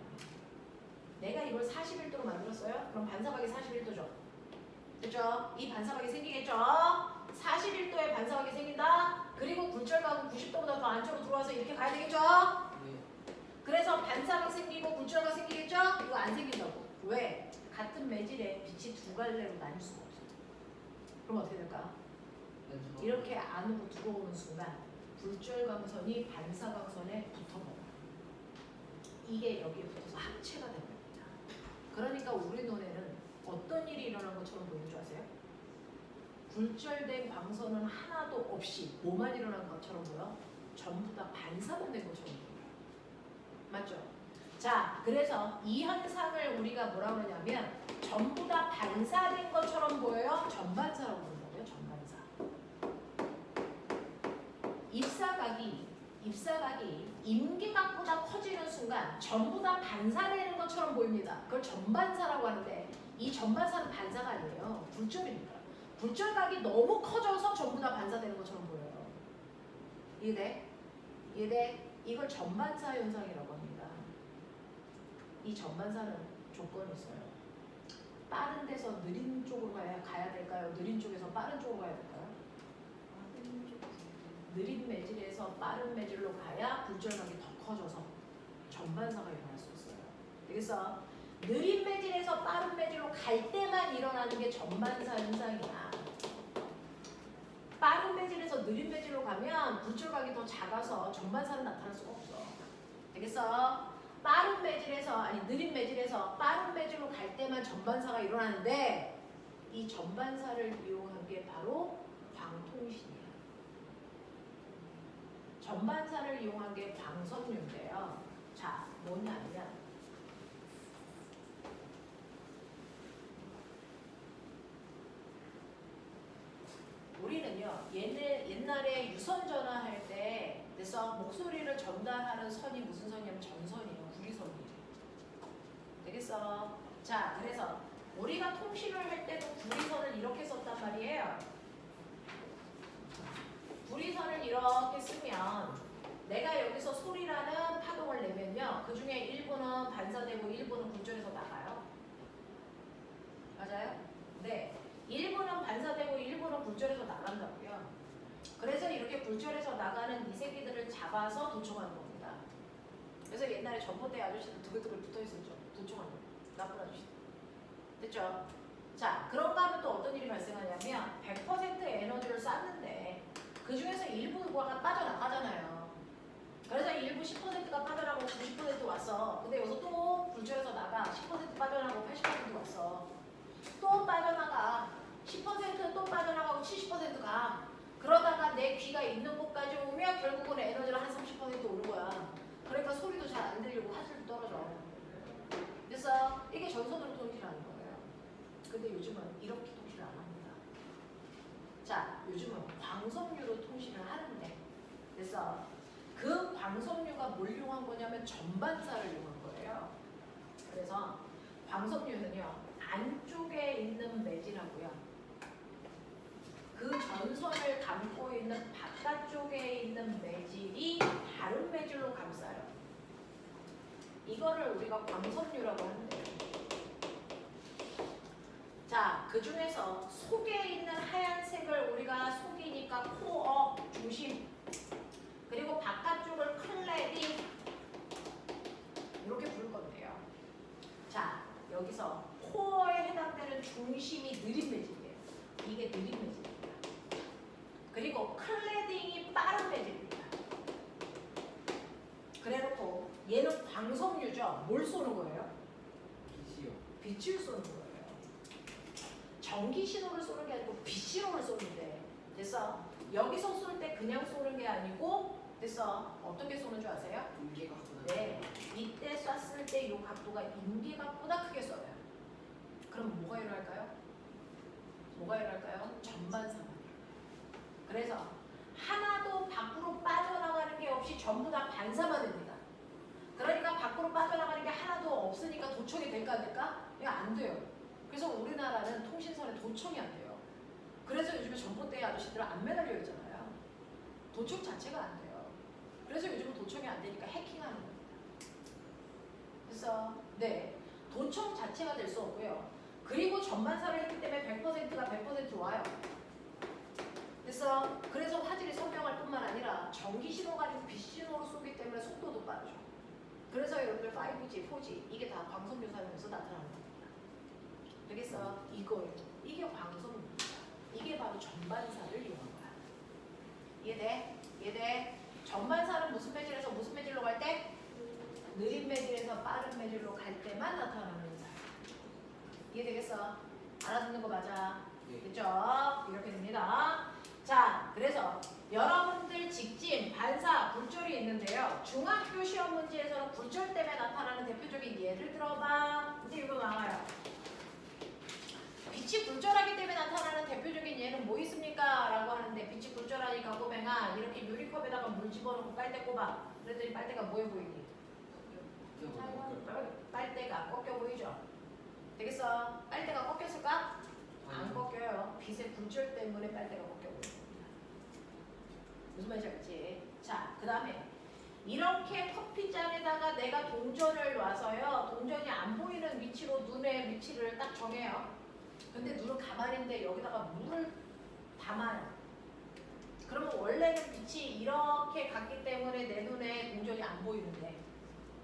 내가 이걸 41도로 만들었어요? 그럼 반사각이 41도죠. 됐죠? 이 반사각이 생기겠죠? 41도의 반사각이 생긴다. 그리고 굴절각은 90도보다 더 안쪽으로 들어와서 이렇게 가야 되겠죠? 네. 그래서 반사각 생기고 굴절각 생기겠죠? 이거 안 생긴다고. 왜? 같은 매질에 빛이 두 갈래로 나뉠 수가 없어. 그럼 어떻게 될까? 이렇게 안으로 들어오는 순간 굴절광선이 반사광선에 붙어버려. 이게 여기에 붙어서 합체가 됩니다. 그러니까 우리 눈에는 어떤 일이 일어난 것처럼 보이는 줄 아세요? 굴절된 광선은 하나도 없이 뭐만 일어난 것처럼 보여? 전부 다 반사만 된 것처럼 보여. 맞죠? 자, 그래서 이 현상을 우리가 뭐라고 그러냐면 전부 다 반사된 것처럼 보여요. 전반사라고 부른다고요. 전반사. 입사각이 임계각보다 커지는 순간 전부 다 반사되는 것처럼 보입니다. 그걸 전반사라고 하는데 이 전반사는 반사가 아니에요. 굴절입니다. 굴절각이 너무 커져서 전부 다 반사되는 것처럼 보여요. 이해돼? 이해돼? 이걸 전반사 현상이라고 합니다. 이 전반사는 조건이 있어요. 빠른 데서 느린 쪽으로 가야 될까요? 느린 쪽에서 빠른 쪽으로 가야 될까요? 느린 매질에서 빠른 매질로 가야 굴절각이 더 커져서 전반사가 일어날 수 있어요. 그래서 느린 매질에서 빠른 매질로 갈 때만 일어나는 게 전반사 현상이야. 빠른 매질에서 느린 매질로 가면 굴절각이 더 작아서 전반사는 나타날 수가 없어. 되겠어? 느린 매질에서 빠른 매질로 갈 때만 전반사가 일어나는데 이 전반사를 이용한 게 바로 광통신이에요. 전반사를 이용한 게 광선류인데요. 자, 뭐냐면 우리는요 옛날에 유선 전화할 때 그래서 목소리를 전달하는 선이 무슨 선이냐면 전선이에요. 구리선이에요. 되겠어? 자, 그래서 우리가 통신을 할 때도 구리선을 이렇게 썼단 말이에요. 구리선을 이렇게 쓰면 내가 여기서 소리라는 파동을 내면요. 그 중에 일부는 반사되고 일부는 굴절해서 나가요. 맞아요? 네. 일부는 반사되고 일부는 굴절해서 나간다고요. 그래서 이렇게 굴절해서 나가는 이 새끼들을 잡아서 도청하는 겁니다. 그래서 옛날에 전봇대 아저씨들 두글두글 붙어있었죠. 도청하는 거. 나쁜 아저씨들. 됐죠? 자, 그런가 하면 또 어떤 일이 발생하냐면 100% 에너지를 쐈는데 그 중에서 일부가 빠져나가잖아요. 그래서 일부 10%가 빠져나가고 90% 왔어. 근데 여기서 또 굴절해서 나가 10% 빠져나가고 80% 왔어. 있어. 또 빠져나가. 10%또 빠져나가고 70% 가. 그러다가 내 귀가 있는 곳까지 오면 결국은 에너지가 한 30% 오는 거야. 그러니까 소리도 잘 안 들리고 화질도 떨어져. 그래서 이게 전선으로 통신하는 거예요. 근데 요즘은 이렇게 통신을 안 합니다. 자, 요즘은 광섬유로 통신을 하는데, 그래서 그 광섬유가 뭘 이용한 거냐면 전반사를 이용한 거예요. 그래서 광섬유는요, 안쪽에 있는 매질하고요, 그 전선을 감고 있는 바깥쪽에 있는 매질이 다른 매질로 감싸요. 이거를 우리가 광섬유라고 하는데요. 자, 그 중에서 속에 있는 하얀색을 우리가 속이니까 코어 중심, 그리고 바깥쪽을 클레딩 이렇게 부를 건데요. 자, 여기서 코어에 해당되는 중심이 느린 매질이에요. 이게 느린 매질입니다. 그리고 클레딩이 빠른 매질입니다. 그래놓고 얘는 광섬유죠. 뭘 쏘는 거예요? 빛이요. 빛을 쏘는 거예요. 전기 신호를 쏘는 게 아니고 빛 신호를 쏘는데, 그래서 여기서 쏠 때 그냥 쏘는 게 아니고, 그래서 어떻게 쏘는 줄 아세요? 인계각보다. 네, 이때 쐈을 때 이 각도가 인계각보다 크게 쏘요. 그럼 뭐가 일어날까요? 뭐가 일어날까요? 전반사만. 그래서 하나도 밖으로 빠져나가는 게 없이 전부 다 반사만 됩니다. 그러니까 밖으로 빠져나가는 게 하나도 없으니까 도청이 될까 안 될까? 이거 안 돼요. 그래서 우리나라는 통신선에 도청이 안 돼요. 그래서 요즘에 전봇대 아저씨들은 안 매달려 있잖아요. 도청 자체가 안 돼요. 그래서 요즘은 도청이 안 되니까 해킹하는 겁니다. 그래서 네, 도청 자체가 될 수 없고요. 그리고 전반사를 했기 때문에 100%가 100% 와요. 그래서 화질이 선명할 뿐만 아니라 전기 신호가 아니고 빛 신호로 쏘기 때문에 속도도 빠르죠. 그래서 여러분들 5G, 4G 이게 다 광섬유 사용해서 나타나는 겁니다. 그래서 이거예요. 이게 광섬유입니다. 이게 바로 전반사를 이용한 거야. 이해돼? 이해돼? 전반사는 무슨 매질에서 무슨 매질로 갈 때? 느린 매질에서 빠른 매질로 갈 때만 나타나는 사야. 이해되겠어? 알아듣는 거 맞아? 네. 그죠? 이렇게 됩니다. 자, 그래서 여러분들 직진, 반사, 굴절이 있는데요. 중학교 시험 문제에서는 굴절 때문에 나타나는 대표적인 예를 들어봐. 이제 이거 나와요. 빛이 굴절하기 때문에 나타나는 대표적인 예는 뭐 있습니까? 라고 하는데, 빛이 굴절하니까 꼬맹아 이렇게 유리컵에다가 물 집어넣고 빨대 꼽아. 그랬더니 빨대가 뭐해 보이니? 빨대가 꺾여 보이죠? 되겠어? 빨대가 꺾였을까? 안 꺾여요. 빛의 굴절 때문에 빨대가 꺾여 보입니다. 무슨 말인지 알지? 자, 그 다음에 이렇게 커피잔에다가 내가 동전을 놔서요, 동전이 안 보이는 위치로 눈의 위치를 딱 정해요. 근데 눈은 가만히인데 여기다가 물을 담아요. 그러면 원래는 빛이 이렇게 갔기 때문에 내 눈에 동전이 안 보이는데,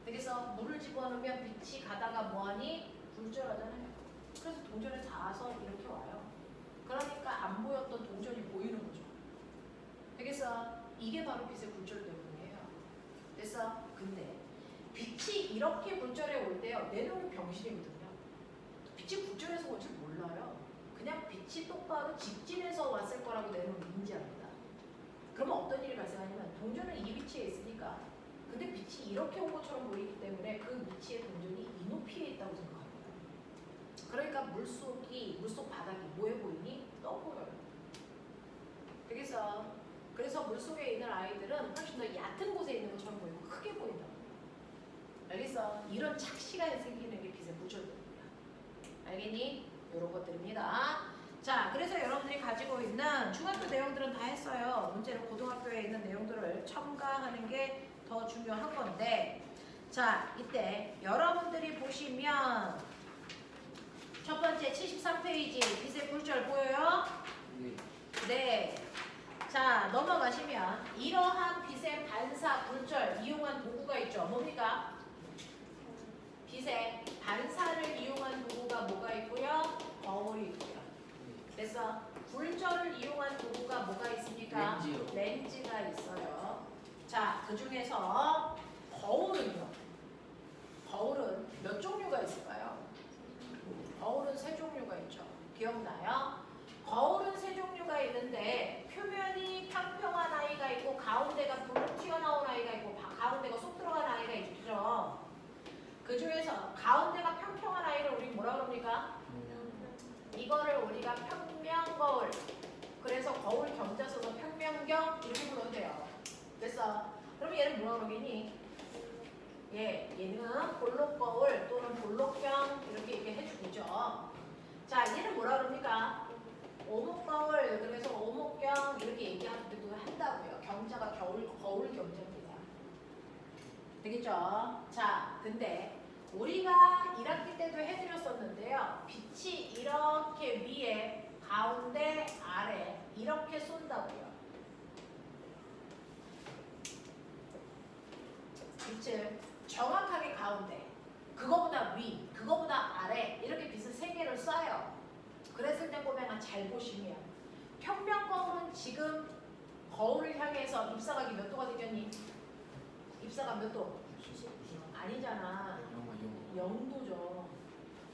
그래서 물을 집어넣으면 빛이 가다가 뭐하니? 굴절하잖아요. 그래서 동전에 닿아서 이렇게 와요. 그러니까 안 보였던 동전이 보이는 거죠. 그래서 이게 바로 빛의 굴절 때문이에요. 그래서 근데 빛이 이렇게 굴절해 올 때요, 내 눈은 병실이거든요. 빛이 굴절해서 올 줄 몰라요. 그냥 빛이 똑바로 직진해서 왔을 거라고 내 눈은 인지합니다. 그러면 어떤 일이 발생하냐면, 동전은 이 위치에 있으니까, 근데 빛이 이렇게 온 것처럼 보이기 때문에 그 위치에 동전이 이 높이에 있다고 생각합니다. 그러니까 물속 바닥이 뭐해 보이니? 떠 보여요. 그래서 물속에 있는 아이들은 훨씬 더 얕은 곳에 있는 것처럼 보이고 크게 보인다. 알겠어? 이런 착시가 생기는 게 빛의 굴절입니다. 알겠니? 이런 것들입니다. 자, 그래서 여러분들이 가지고 있는 중학교 내용들은 다 했어요. 문제는 고등학교에 있는 내용들을 첨가하는 게 더 중요한 건데, 자, 이때 여러분들이 보시면 첫 번째 73페이지 빛의 굴절 보여요? 네. 네. 자, 넘어가시면 이러한 빛의 반사, 굴절 이용한 도구가 있죠. 뭡니까? 빛의 반사를 이용한 도구가 뭐가 있고요? 거울이 있고요. 그래서 굴절을 이용한 도구가 뭐가 있습니까? 렌즈요. 렌즈가 있어요. 자, 그 중에서 거울은요. 거울은 몇 종류가 있을까요? 거울은 세 종류가 있죠. 기억나요? 거울은 세 종류가 있는데 표면이 평평한 아이가 있고 가운데가 불룩 튀어나온 아이가 있고 가운데가 쏙 들어간 아이가 있죠. 그 중에서 가운데가 평평한 아이를 우리 뭐라 그럽니까? 이거를 우리가 평면거울. 그래서 거울 경자 써서 평면경 이렇게 부르면 돼요. 됐어? 그럼 얘는 뭐라 그러겠니? 얘는 볼록거울 또는 볼록경 이렇게 얘기해주죠. 자, 얘는 뭐라 그럽니까? 오목거울. 그래서 오목경 이렇게 얘기하기도 한다고요. 경자가 거울 경자입니다. 되겠죠? 자, 근데 우리가 1학기 때도 해드렸었는데요. 빛이 이렇게 위에, 가운데, 아래 이렇게 쏜다고요. 빛을 정확하게 가운데, 그거보다 위, 그거보다 아래 이렇게 빛을 3개를 쏴요. 그랬을 때 보면 잘 보시면 평면 거울은 지금 거울을 향해서 입사각이 몇 도가 되겠니? 입사각 몇 도? 아니잖아. 0도죠.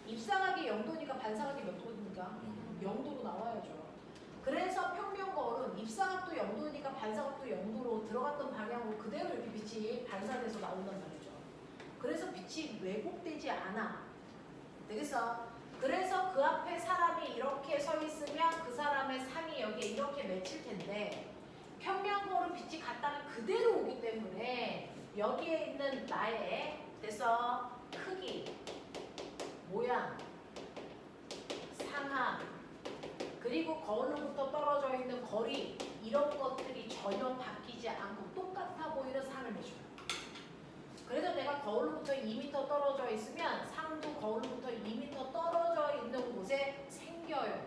입사각이 0도니까 반사각이 몇 도입니까? 0도로 나와야죠. 그래서 평면 거울은 입사각도 0도니까 반사각도 0도로 들어갔던 방향으로 그대로 이렇게 빛이 반사돼서 나온단 말이죠. 그래서 빛이 왜곡되지 않아. 되겠어? 그래서 그 앞에 사람이 이렇게 서 있으면 그 사람의 상이 여기에 이렇게 맺힐 텐데 평면 거울은 빛이 갔다가 그대로 오기 때문에 여기에 있는 나의 됐어? 크기, 모양, 상하, 그리고 거울로부터 떨어져 있는 거리 이런 것들이 전혀 바뀌지 않고 똑같아 보이는 상을 내줘요. 그래서 내가 거울로부터 2m 떨어져 있으면 상도 거울로부터 2m 떨어져 있는 곳에 생겨요.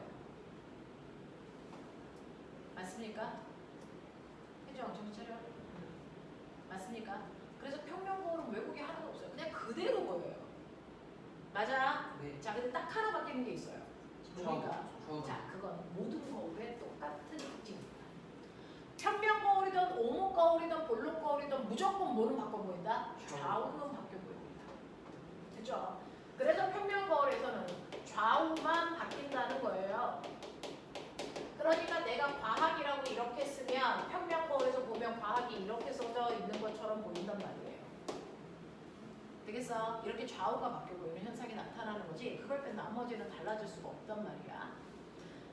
맞습니까? 혜정 정신 차려. 맞습니까? 그래서 평면 거울은 왜곡이 하나도 없어요. 그냥 그대로 보여요. 맞아? 네. 자, 근데 딱 하나 바뀌는 게 있어요. 그러니까 좌우. 자, 그건 모든 거울에 똑같은 특징입니다. 평면 거울이든 오목 거울이든 볼록 거울이든 무조건 뭐는 바꿔 보인다? 좌우는 바뀌어 보입니다. 그죠? 그래서 평면 거울에서는 좌우만 바뀐다는 거예요. 그러니까 내가 과학이라고 이렇게 쓰면 평면 거울에서 보면 과학이 이렇게 써져 있는 것처럼 보인단 말이에요. 되겠어? 이렇게 좌우가 바뀌어 보이는 현상이 나타나는 거지 그걸 뺀 나머지는 달라질 수가 없단 말이야.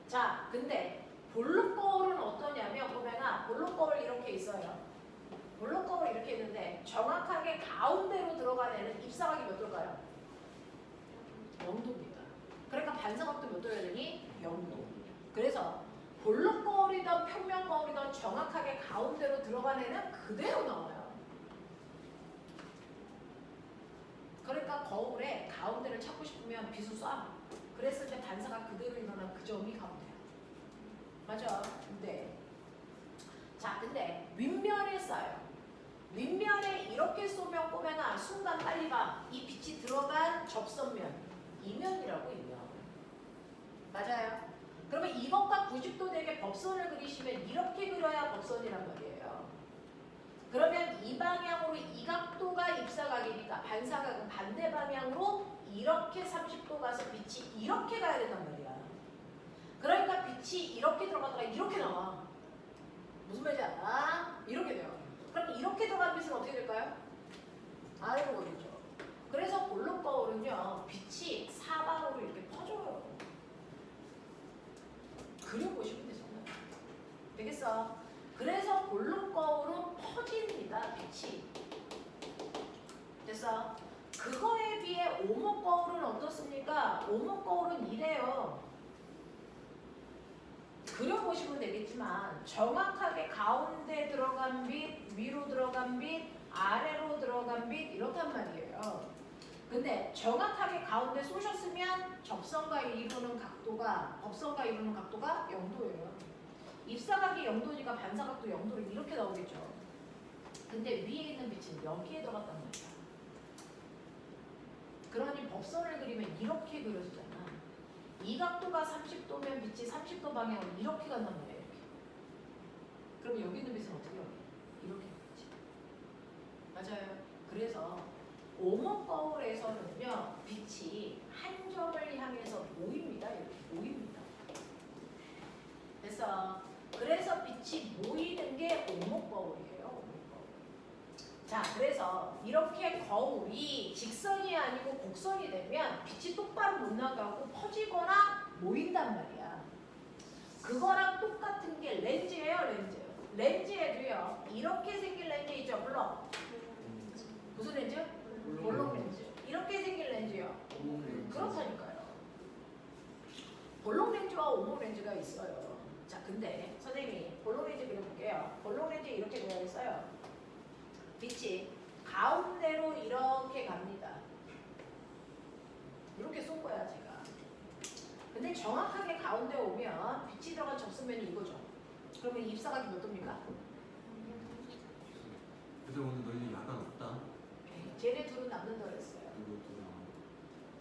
자, 근데 볼록 거울은 어떠냐면 보면은 볼록 거울 이렇게 있어요. 볼록 거울 이렇게 있는데 정확하게 가운데로 들어가는 입사각이 몇 도일까요? 0도입니다. 그러니까 반사각도 몇 도여야 되니? 0도. 그래서 볼록 거울이든 평면 거울이든 정확하게 가운데로 들어간 애는 그대로 나와요. 그러니까 거울에 가운데를 찾고 싶으면 빛을 쏴. 그랬을 때 반사가 그대로 일어난 그 점이 가운데야. 맞아. 네. 자, 근데 윗면에 쏴요. 윗면에 이렇게 쏘면 보면 순간 빨리 봐. 이 빛이 들어간 접선면. 이면이라고 이면. 맞아요. 그러면 이것과 90도 되게 법선을 그리시면 이렇게 그려야 법선이란 말이에요. 그러면 이 방향으로 이 각도가 입사각이니까 반사각은 반대 방향으로 이렇게 30도 가서 빛이 이렇게 가야 된단 말이야. 그러니까 빛이 이렇게 들어가다가 이렇게 나와. 무슨 말인지 알아? 이렇게 돼요. 그럼 이렇게 들어간 빛은 어떻게 될까요? 아래로 그리죠. 그래서 볼록 거울은요 빛이 사방으로 이렇게 퍼져요. 그려보시면 되잖아요. 되겠어? 그래서 볼록 거울은 퍼집니다. 빛이. 됐어? 그거에 비해 오목 거울은 어떻습니까? 오목 거울은 이래요. 그려보시면 되겠지만 정확하게 가운데 들어간 빛, 위로 들어간 빛, 아래로 들어간 빛 이렇단 말이에요. 근데 정확하게 가운데 쏘셨으면 접선과 이루는 각도가 법선과 이루는 각도가 0도예요. 입사각이 0도니까 반사각도 0도를 이렇게 나오겠죠. 근데 위에 있는 빛은 여기에 들어갔단 말이야. 그러니 법선을 그리면 이렇게 그려지잖아. 이 각도가 30도면 빛이 30도 방향으로 이렇게 간단 말이야. 이렇게. 그럼 여기 있는 빛은 어떻게 여기? 이렇게 가지. 맞아요. 그래서 오목 거울에서는요 빛이 한 중점을 향해서 모입니다. 이렇게 모입니다. 그래서 빛이 모이는 게 오목거울이에요. 오목거울. 자, 그래서 이렇게 거울이 직선이 아니고 곡선이 되면 빛이 똑바로 못 나가고 퍼지거나 모인단 말이야. 그거랑 똑같은 게 렌즈예요, 렌즈. 렌즈에도요, 이렇게 생긴 렌즈 있죠, 물론. 무슨 렌즈? 볼록 렌즈. 이렇게 생긴 렌즈요. 그렇다니까요. 볼록 렌즈와 오목 렌즈가 있어요. 자, 근데 선생님이 볼록 렌즈 그려볼게요. 볼록 렌즈 이렇게 그려야겠어요. 빛이 가운데로 이렇게 갑니다. 이렇게 쏜 거야, 제가. 근데 정확하게 가운데 오면 빛이 들어간 접선면이 이거죠. 그러면 입사각이 몇 도입니까? 그래서 오늘 너희 야간 없다. 쟤네 둘은 남는다 그랬어요.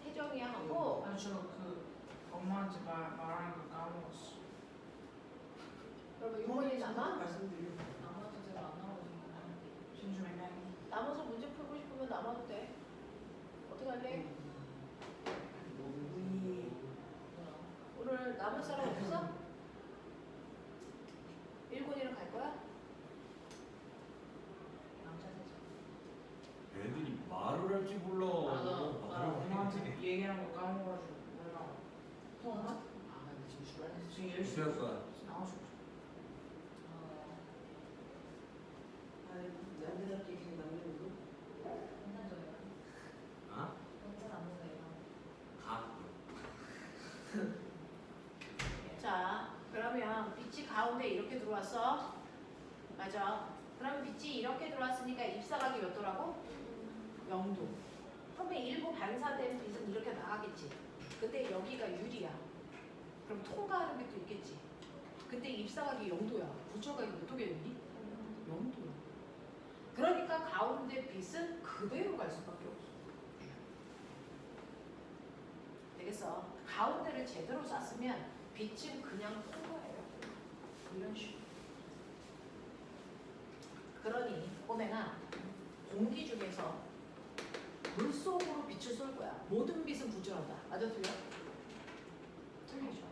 태정이 하고 아니 저그 엄마한테 말하는 거 까먹었어. 그러면 이번에 남아? 말씀드리고 아무것도 제가 안 나오거든요. 진주 맨날. 남아서 문제 풀고 싶으면 남아도 돼. 어떻게 할래? 오늘 남은 사람 없어? 일본이랑 갈 거야? 남자 되죠. 애들이 말을 할지 몰라. 맞아. 나 엄마한테 말을 얘기한 거 까먹어가지고 몰라. 통화? 아 근데 지금 출발했어. 지금 어떻게 10시 할 거야? 나오셨어. 아니 남자답게 계속 남는 아? 가. 자, 그러면 빛이 가운데 이렇게 들어왔어. 맞아. 그러면 빛이 이렇게 들어왔으니까 입사각이 몇 도라고? 0도. 그러면 일부 반사된 빛은 이렇게 나가겠지. 근데 여기가 유리야. 그럼 통과하는 빛도 있겠지. 근데 입사각이 0도야. 부처각이 몇 도겠니? 0도야. 그러니까 가운데 빛은 그대로 갈 수밖에 없어. 되겠어? 가운데를 제대로 쐈으면 빛은 그냥 통과해요. 이런 식으로. 그러니 꼬맹아, 공기 중에서 물 속으로 빛을 쏠 거야. 모든 빛은 부절하다. 맞아, 틀려? 틀리죠.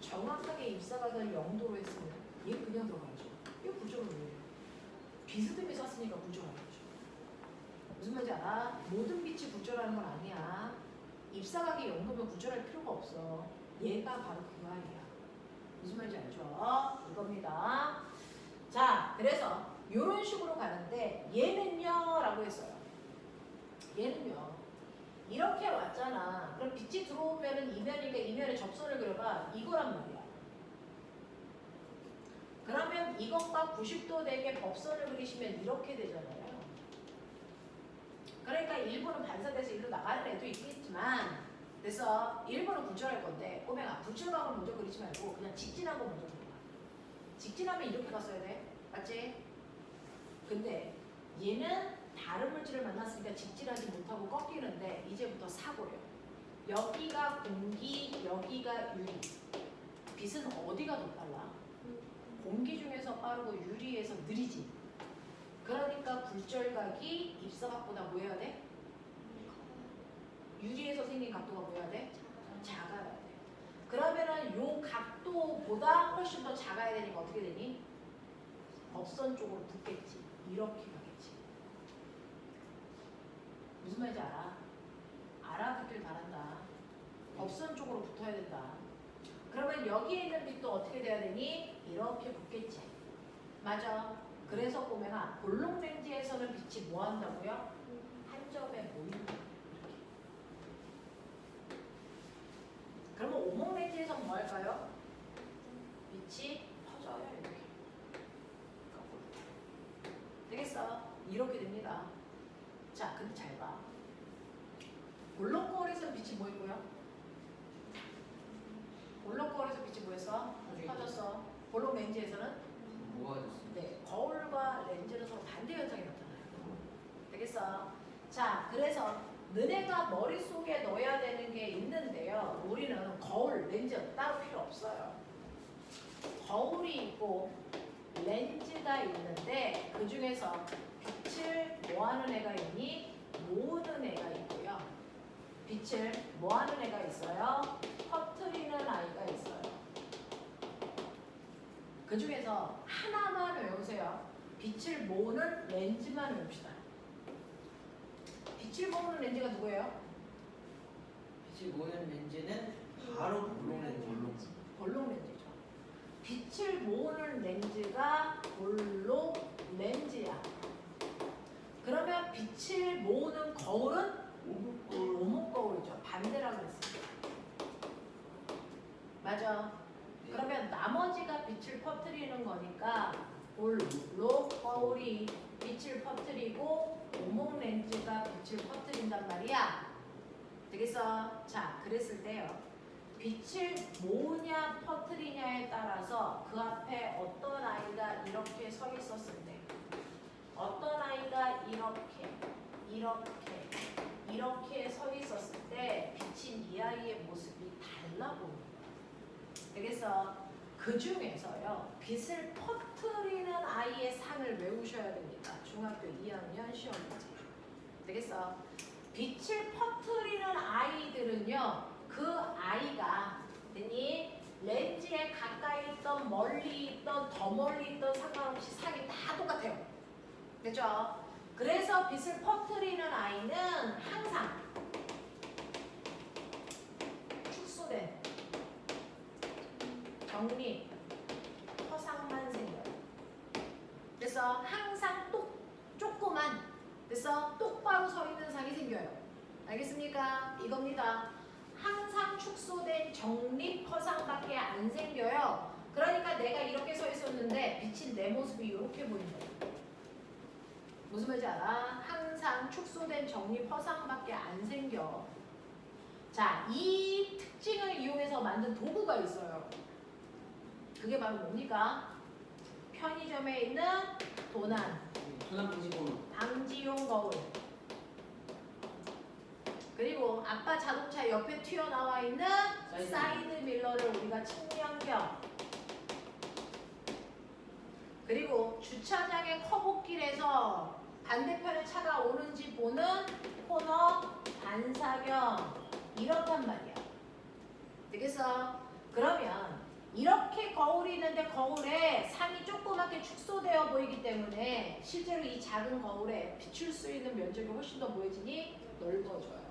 정확하게 입사각을 0도로 했으면 얘 그냥 들어가죠. 이거 부절은 왜 해요? 비스듬히 쐈으니까 부절하는 거죠. 무슨 말인지 알아? 모든 빛이 부절하는 건 아니야. 입사각이 0도면 부절할 필요가 없어. 얘가 바로 그 말이야. 무슨 말인지 알죠? 이겁니다. 자, 그래서 이런 식으로 가는데 얘는요 라고 했어요. 얘는요 이렇게 왔잖아. 그럼 빛이 들어오면은 이면이니까 이면에 접선을 그려봐. 이거란 말이야. 그러면 이것과 90도 되게 법선을 그리시면 이렇게 되잖아요. 그러니까 일부는 반사돼서 일로 나가는 애도 있겠지만, 그래서 일부는 부절할 건데 꼬맹아, 부절한 걸 먼저 그리지 말고 그냥 직진한 거 먼저 그려봐. 직진하면 이렇게 갔어야 돼. 맞지? 근데 얘는 다른 물질을 만났으니까 직진하지 못하고 꺾이는데 이제부터 사고래요. 여기가 공기, 여기가 유리. 빛은 어디가 더 빨라? 공기 중에서 빠르고 유리에서 느리지. 그러니까 굴절각이 입사각보다 뭐 해야 돼? 유리에서 생긴 각도가 뭐 해야 돼? 작아야 돼. 그러면은 요 각도보다 훨씬 더 작아야 되니까 어떻게 되니? 법선 쪽으로 붙겠지. 이렇게 가겠지. 무슨 말인지 알아? 알아듣길 바란다. 법선 쪽으로 붙어야 된다. 그러면 여기에 있는 빛도 어떻게 돼야 되니? 이렇게 붙겠지. 맞아. 그래서 꼬맹아, 볼록 렌즈에서는 빛이 뭐 한다고요? 한 점에 모인다. 이렇게. 그러면 오목 렌즈에서는 뭐 할까요? 빛이 퍼져요. 이렇게. 되겠어? 이렇게 됩니다. 자, 근데 잘 봐. 볼록 거울에서는 빛이 뭐 있고요? 볼록 거울에서 빛이 뭐였어? 퍼졌어. 볼록 렌즈에서는 모아졌어. 네, 거울과 렌즈는 서로 반대 현상이 나타나요. 되겠어? 자, 그래서 너네가 머릿속에 넣어야 되는 게 있는데요. 우리는 거울, 렌즈 따로 필요 없어요. 거울이 있고 렌즈가 있는데 그 중에서 빛을 뭐 하는 애가 있니? 모으는 애가 있고요. 빛을 뭐 하는 애가 있어요? 퍼뜨리는 아이가 있어요. 그 중에서 하나만 외우세요. 빛을 모으는 렌즈만 외웁시다. 빛을 모으는 렌즈가 누구예요? 빛을 모으는 렌즈는 바로 볼록 렌즈. 볼록 렌즈죠. 빛을 모으는 렌즈가 볼록 렌즈야. 그러면 빛을 모으는 거울은 오목 거울이죠. 반대라고 했습니다. 맞아. 그러면 나머지가 빛을 퍼뜨리는 거니까 볼록 거울이 빛을 퍼뜨리고 오목 렌즈가 빛을 퍼뜨린단 말이야. 되겠어? 자, 그랬을 때요. 빛을 모으냐 퍼뜨리냐에 따라서 그 앞에 어떤 아이가 이렇게 서 있었을 때, 어떤 아이가 이렇게 서 있었을 때 비친 이 아이의 모습이 달라 보여요. 되겠어? 그 중에서요, 빛을 퍼뜨리는 아이의 상을 외우셔야 됩니다. 중학교 2학년 시험 문제. 되겠어? 빛을 퍼뜨리는 아이들은요, 그 아이가 렌즈에 가까이 있던 멀리 있던 더 멀리 있던 상관없이 상이 다 똑같아요. 됐죠? 그래서 빛을 퍼뜨리는 아이는 항상 축소된 정리 허상만 생겨요. 그래서 항상 조그만, 그래서 똑바로 서 있는 상이 생겨요. 알겠습니까? 이겁니다. 항상 축소된 정립 허상밖에 안 생겨요. 그러니까 내가 이렇게 서 있었는데 비친 내 모습이 이렇게 보인다. 무슨 말인지 알아? 항상 축소된 정립 허상밖에 안 생겨. 자, 이 특징을 이용해서 만든 도구가 있어요. 그게 바로 뭡니까? 편의점에 있는 도난 방지용 거울. 그리고 아빠 자동차 옆에 튀어나와 있는 사이드 밀러를 우리가 측량경. 그리고 주차장의 커브길에서 반대편에 차가 오는지 보는 코너 반사경. 이렇단 말이야. 되겠어? 그러면 이렇게 거울이 있는데 거울에 상이 조그맣게 축소되어 보이기 때문에 실제로 이 작은 거울에 비출 수 있는 면적이 훨씬 더 보여지니 넓어져요.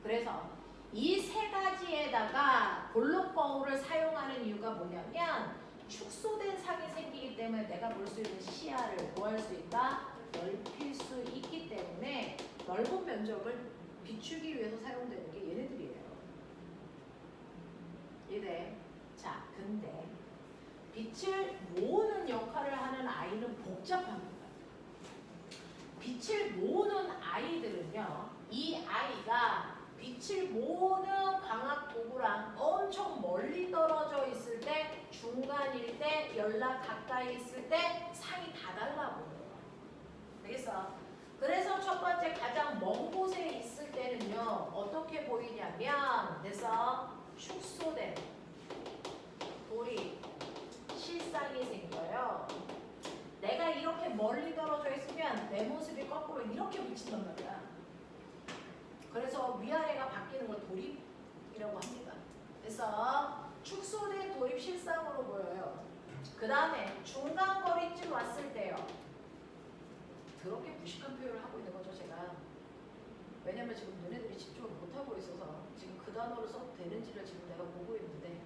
그래서 이 세 가지에다가 볼록 거울을 사용하는 이유가 뭐냐면 축소된 상이 생기기 때문에 내가 볼 수 있는 시야를 뭐 할 수 있다? 넓힐 수 있기 때문에 넓은 면적을 비추기 위해서 사용되는 게 얘네들이에요. 이래. 자, 근데 빛을 모으는 역할을 하는 아이는 복잡합니다. 빛을 모으는 아이들은요, 이 아이가 빛을 모으는 광학 도구랑 엄청 멀리 떨어져 있을 때, 중간일 때, 연락 가까이 있을 때 상이 다 달라 보여요. 되겠어? 그래서 첫 번째 가장 먼 곳에 있을 때는요, 어떻게 보이냐면, 그래서 축소된 돌이 실상이 생겨요. 내가 이렇게 멀리 떨어져 있으면 내 모습이 거꾸로 이렇게 비친단 말이야. 그래서 위아래가 바뀌는 걸 돌입이라고 합니다. 그래서 축소된 돌입 실상으로 보여요. 그 다음에 중간거리쯤 왔을 때요. 더럽게 무식한 표현을 하고 있는 거죠, 제가. 왜냐면 지금 너네들이 집중을 못하고 있어서 지금 그 단어를 써도 되는지를 지금 내가 보고 있는데,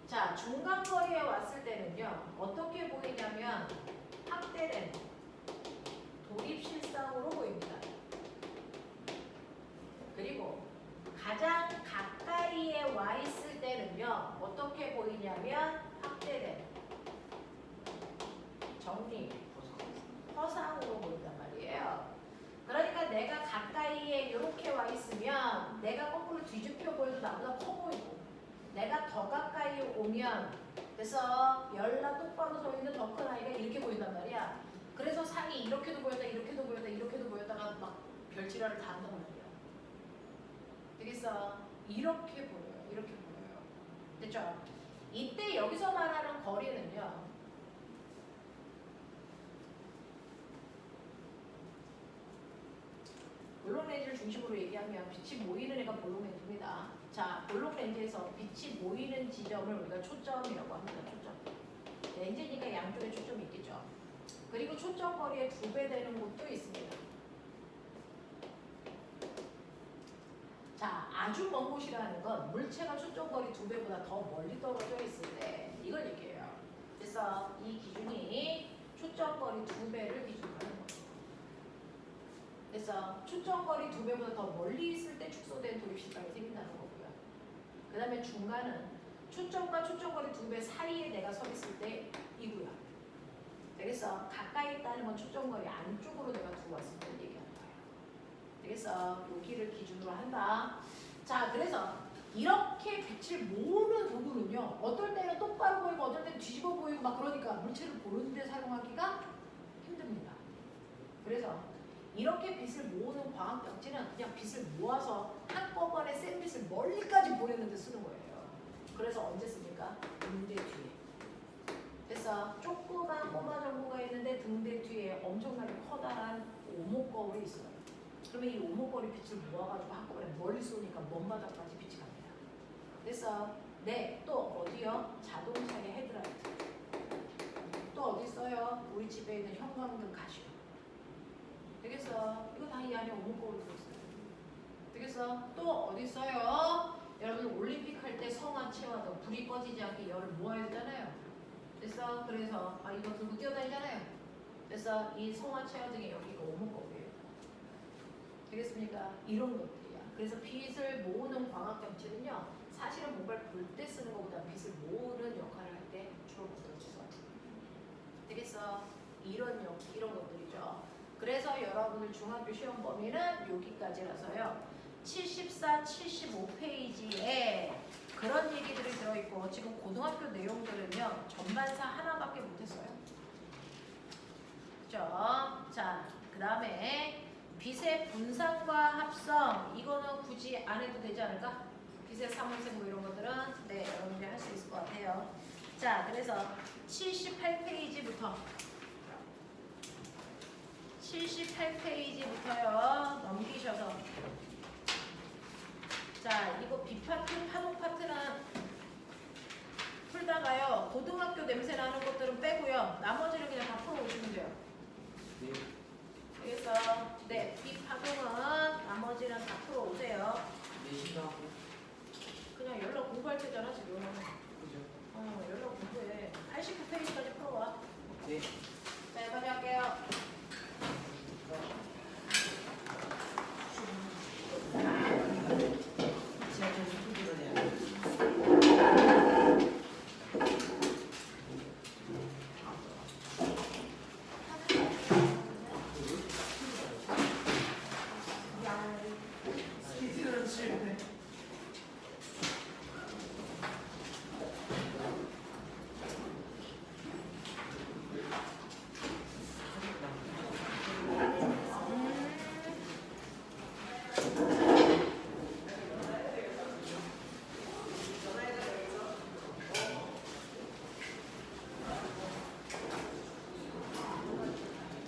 자, 중간거리에 왔을 때는요, 어떻게 보이냐면 확대된 돌입실상으로 보입니다. 그리고 가장 가까이에 와 있을 때는요, 어떻게 보이냐면 확대된 정리 허상으로 보인단 말이에요. 그러니까 내가 가까이에 이렇게 와 있으면 내가 거꾸로 뒤집혀 보여도 나보다 커 보이고, 내가 더 가까이 오면, 그래서 열나 똑바로 서 있는 더 큰 아이가 이렇게 보인단 말이야. 그래서 상이 이렇게도 보였다, 이렇게도 보였다, 이렇게도 보였다가 막 별지랄을 다 한단 말이야. 되겠어? 이렇게 보여요. 이렇게 보여요. 됐죠? 이때 여기서 말하는 거리는요, 물론 볼록 렌즈를 중심으로 얘기하면 빛이 모이는 애가 볼록 렌즈입니다. 자, 볼록 렌즈에서 빛이 모이는 지점을 우리가 초점이라고 합니다. 초점. 렌즈니까 양쪽에 초점이 있겠죠. 그리고 초점 거리의 2배 되는 곳도 있습니다. 자, 아주 먼 곳이라는 건 물체가 초점 거리 2배보다 더 멀리 떨어져 있을 때 이걸 얘기해요. 그래서 이 기준이 초점 거리 2배를 기준으로 하는 거예요. 그래서 초점 거리 2배보다 더 멀리 있을 때 축소된 도입시각이 생긴다는 거고요. 그 다음에 중간은 초점과 초점 거리 2배 사이에 내가 서 있을 때 이고요. 그래서 가까이 있다는 건 초점 거리 안쪽으로 내가 두고 왔을 때 얘기하는 거예요. 그래서 여기를 기준으로 한다. 자, 그래서 이렇게 빛을 모으는 도구는요. 어떨 때는 똑바로 보이고 어떨 때는 뒤집어 보이고 막 그러니까 물체를 보는 데 사용하기가 힘듭니다. 그래서 이렇게 빛을 모으는 광학 장치는 그냥 빛을 모아서 한꺼번에 센 빛을 멀리까지 보내는 데 쓰는 거예요. 그래서 언제 씁니까? 등대 뒤에. 그래서 조그만 꼬마 전구가 있는데 등대 뒤에 엄청나게 커다란 오목거울이 있어요. 그러면 이 오목거리 빛을 모아가지고 한꺼번에 멀리 쏘니까 먼 바닥까지 빛이 갑니다. 그래서 네, 또 어디요? 자동차의 헤드라이트. 또 어디 있어요? 우리 집에 있는 형광등 가시오. 되겠어? 이거 다 이 안에 오목거울이 들어있어요. 되겠어? 또 어디 있어요? 여러분 올림픽 할 때 성화 체화등 불이 꺼지지 않게 열을 모아야 되잖아요. 그래서 이거 들고 뛰어다니잖아요. 그래서 이 성화 체화등이 여기가 오목거울이에요. 되겠습니까? 이런 것들이야. 그래서 빛을 모으는 광학 장치는요. 사실은 뭔가를 볼 때 쓰는 것보다 빛을 모으는 역할을 할 때 주로 붙어있어. 되겠어? 이런 것들이죠. 그래서 여러분들 중학교 시험 범위는 여기까지라서요. 74, 75페이지에 그런 얘기들이 들어있고 지금 고등학교 내용들은요. 전반사 하나밖에 못했어요. 그죠? 자, 그 다음에 빛의 분산과 합성 이거는 굳이 안 해도 되지 않을까? 빛의 사물색 뭐 이런 것들은 네 여러분들이 할 수 있을 것 같아요. 자, 그래서 78페이지부터요 넘기셔서 자, 이거 B 파트, 파동 파트는 풀다가요 고등학교 냄새 나는 것들은 빼고요 나머지는 그냥 다 풀어오시면 돼요. 네.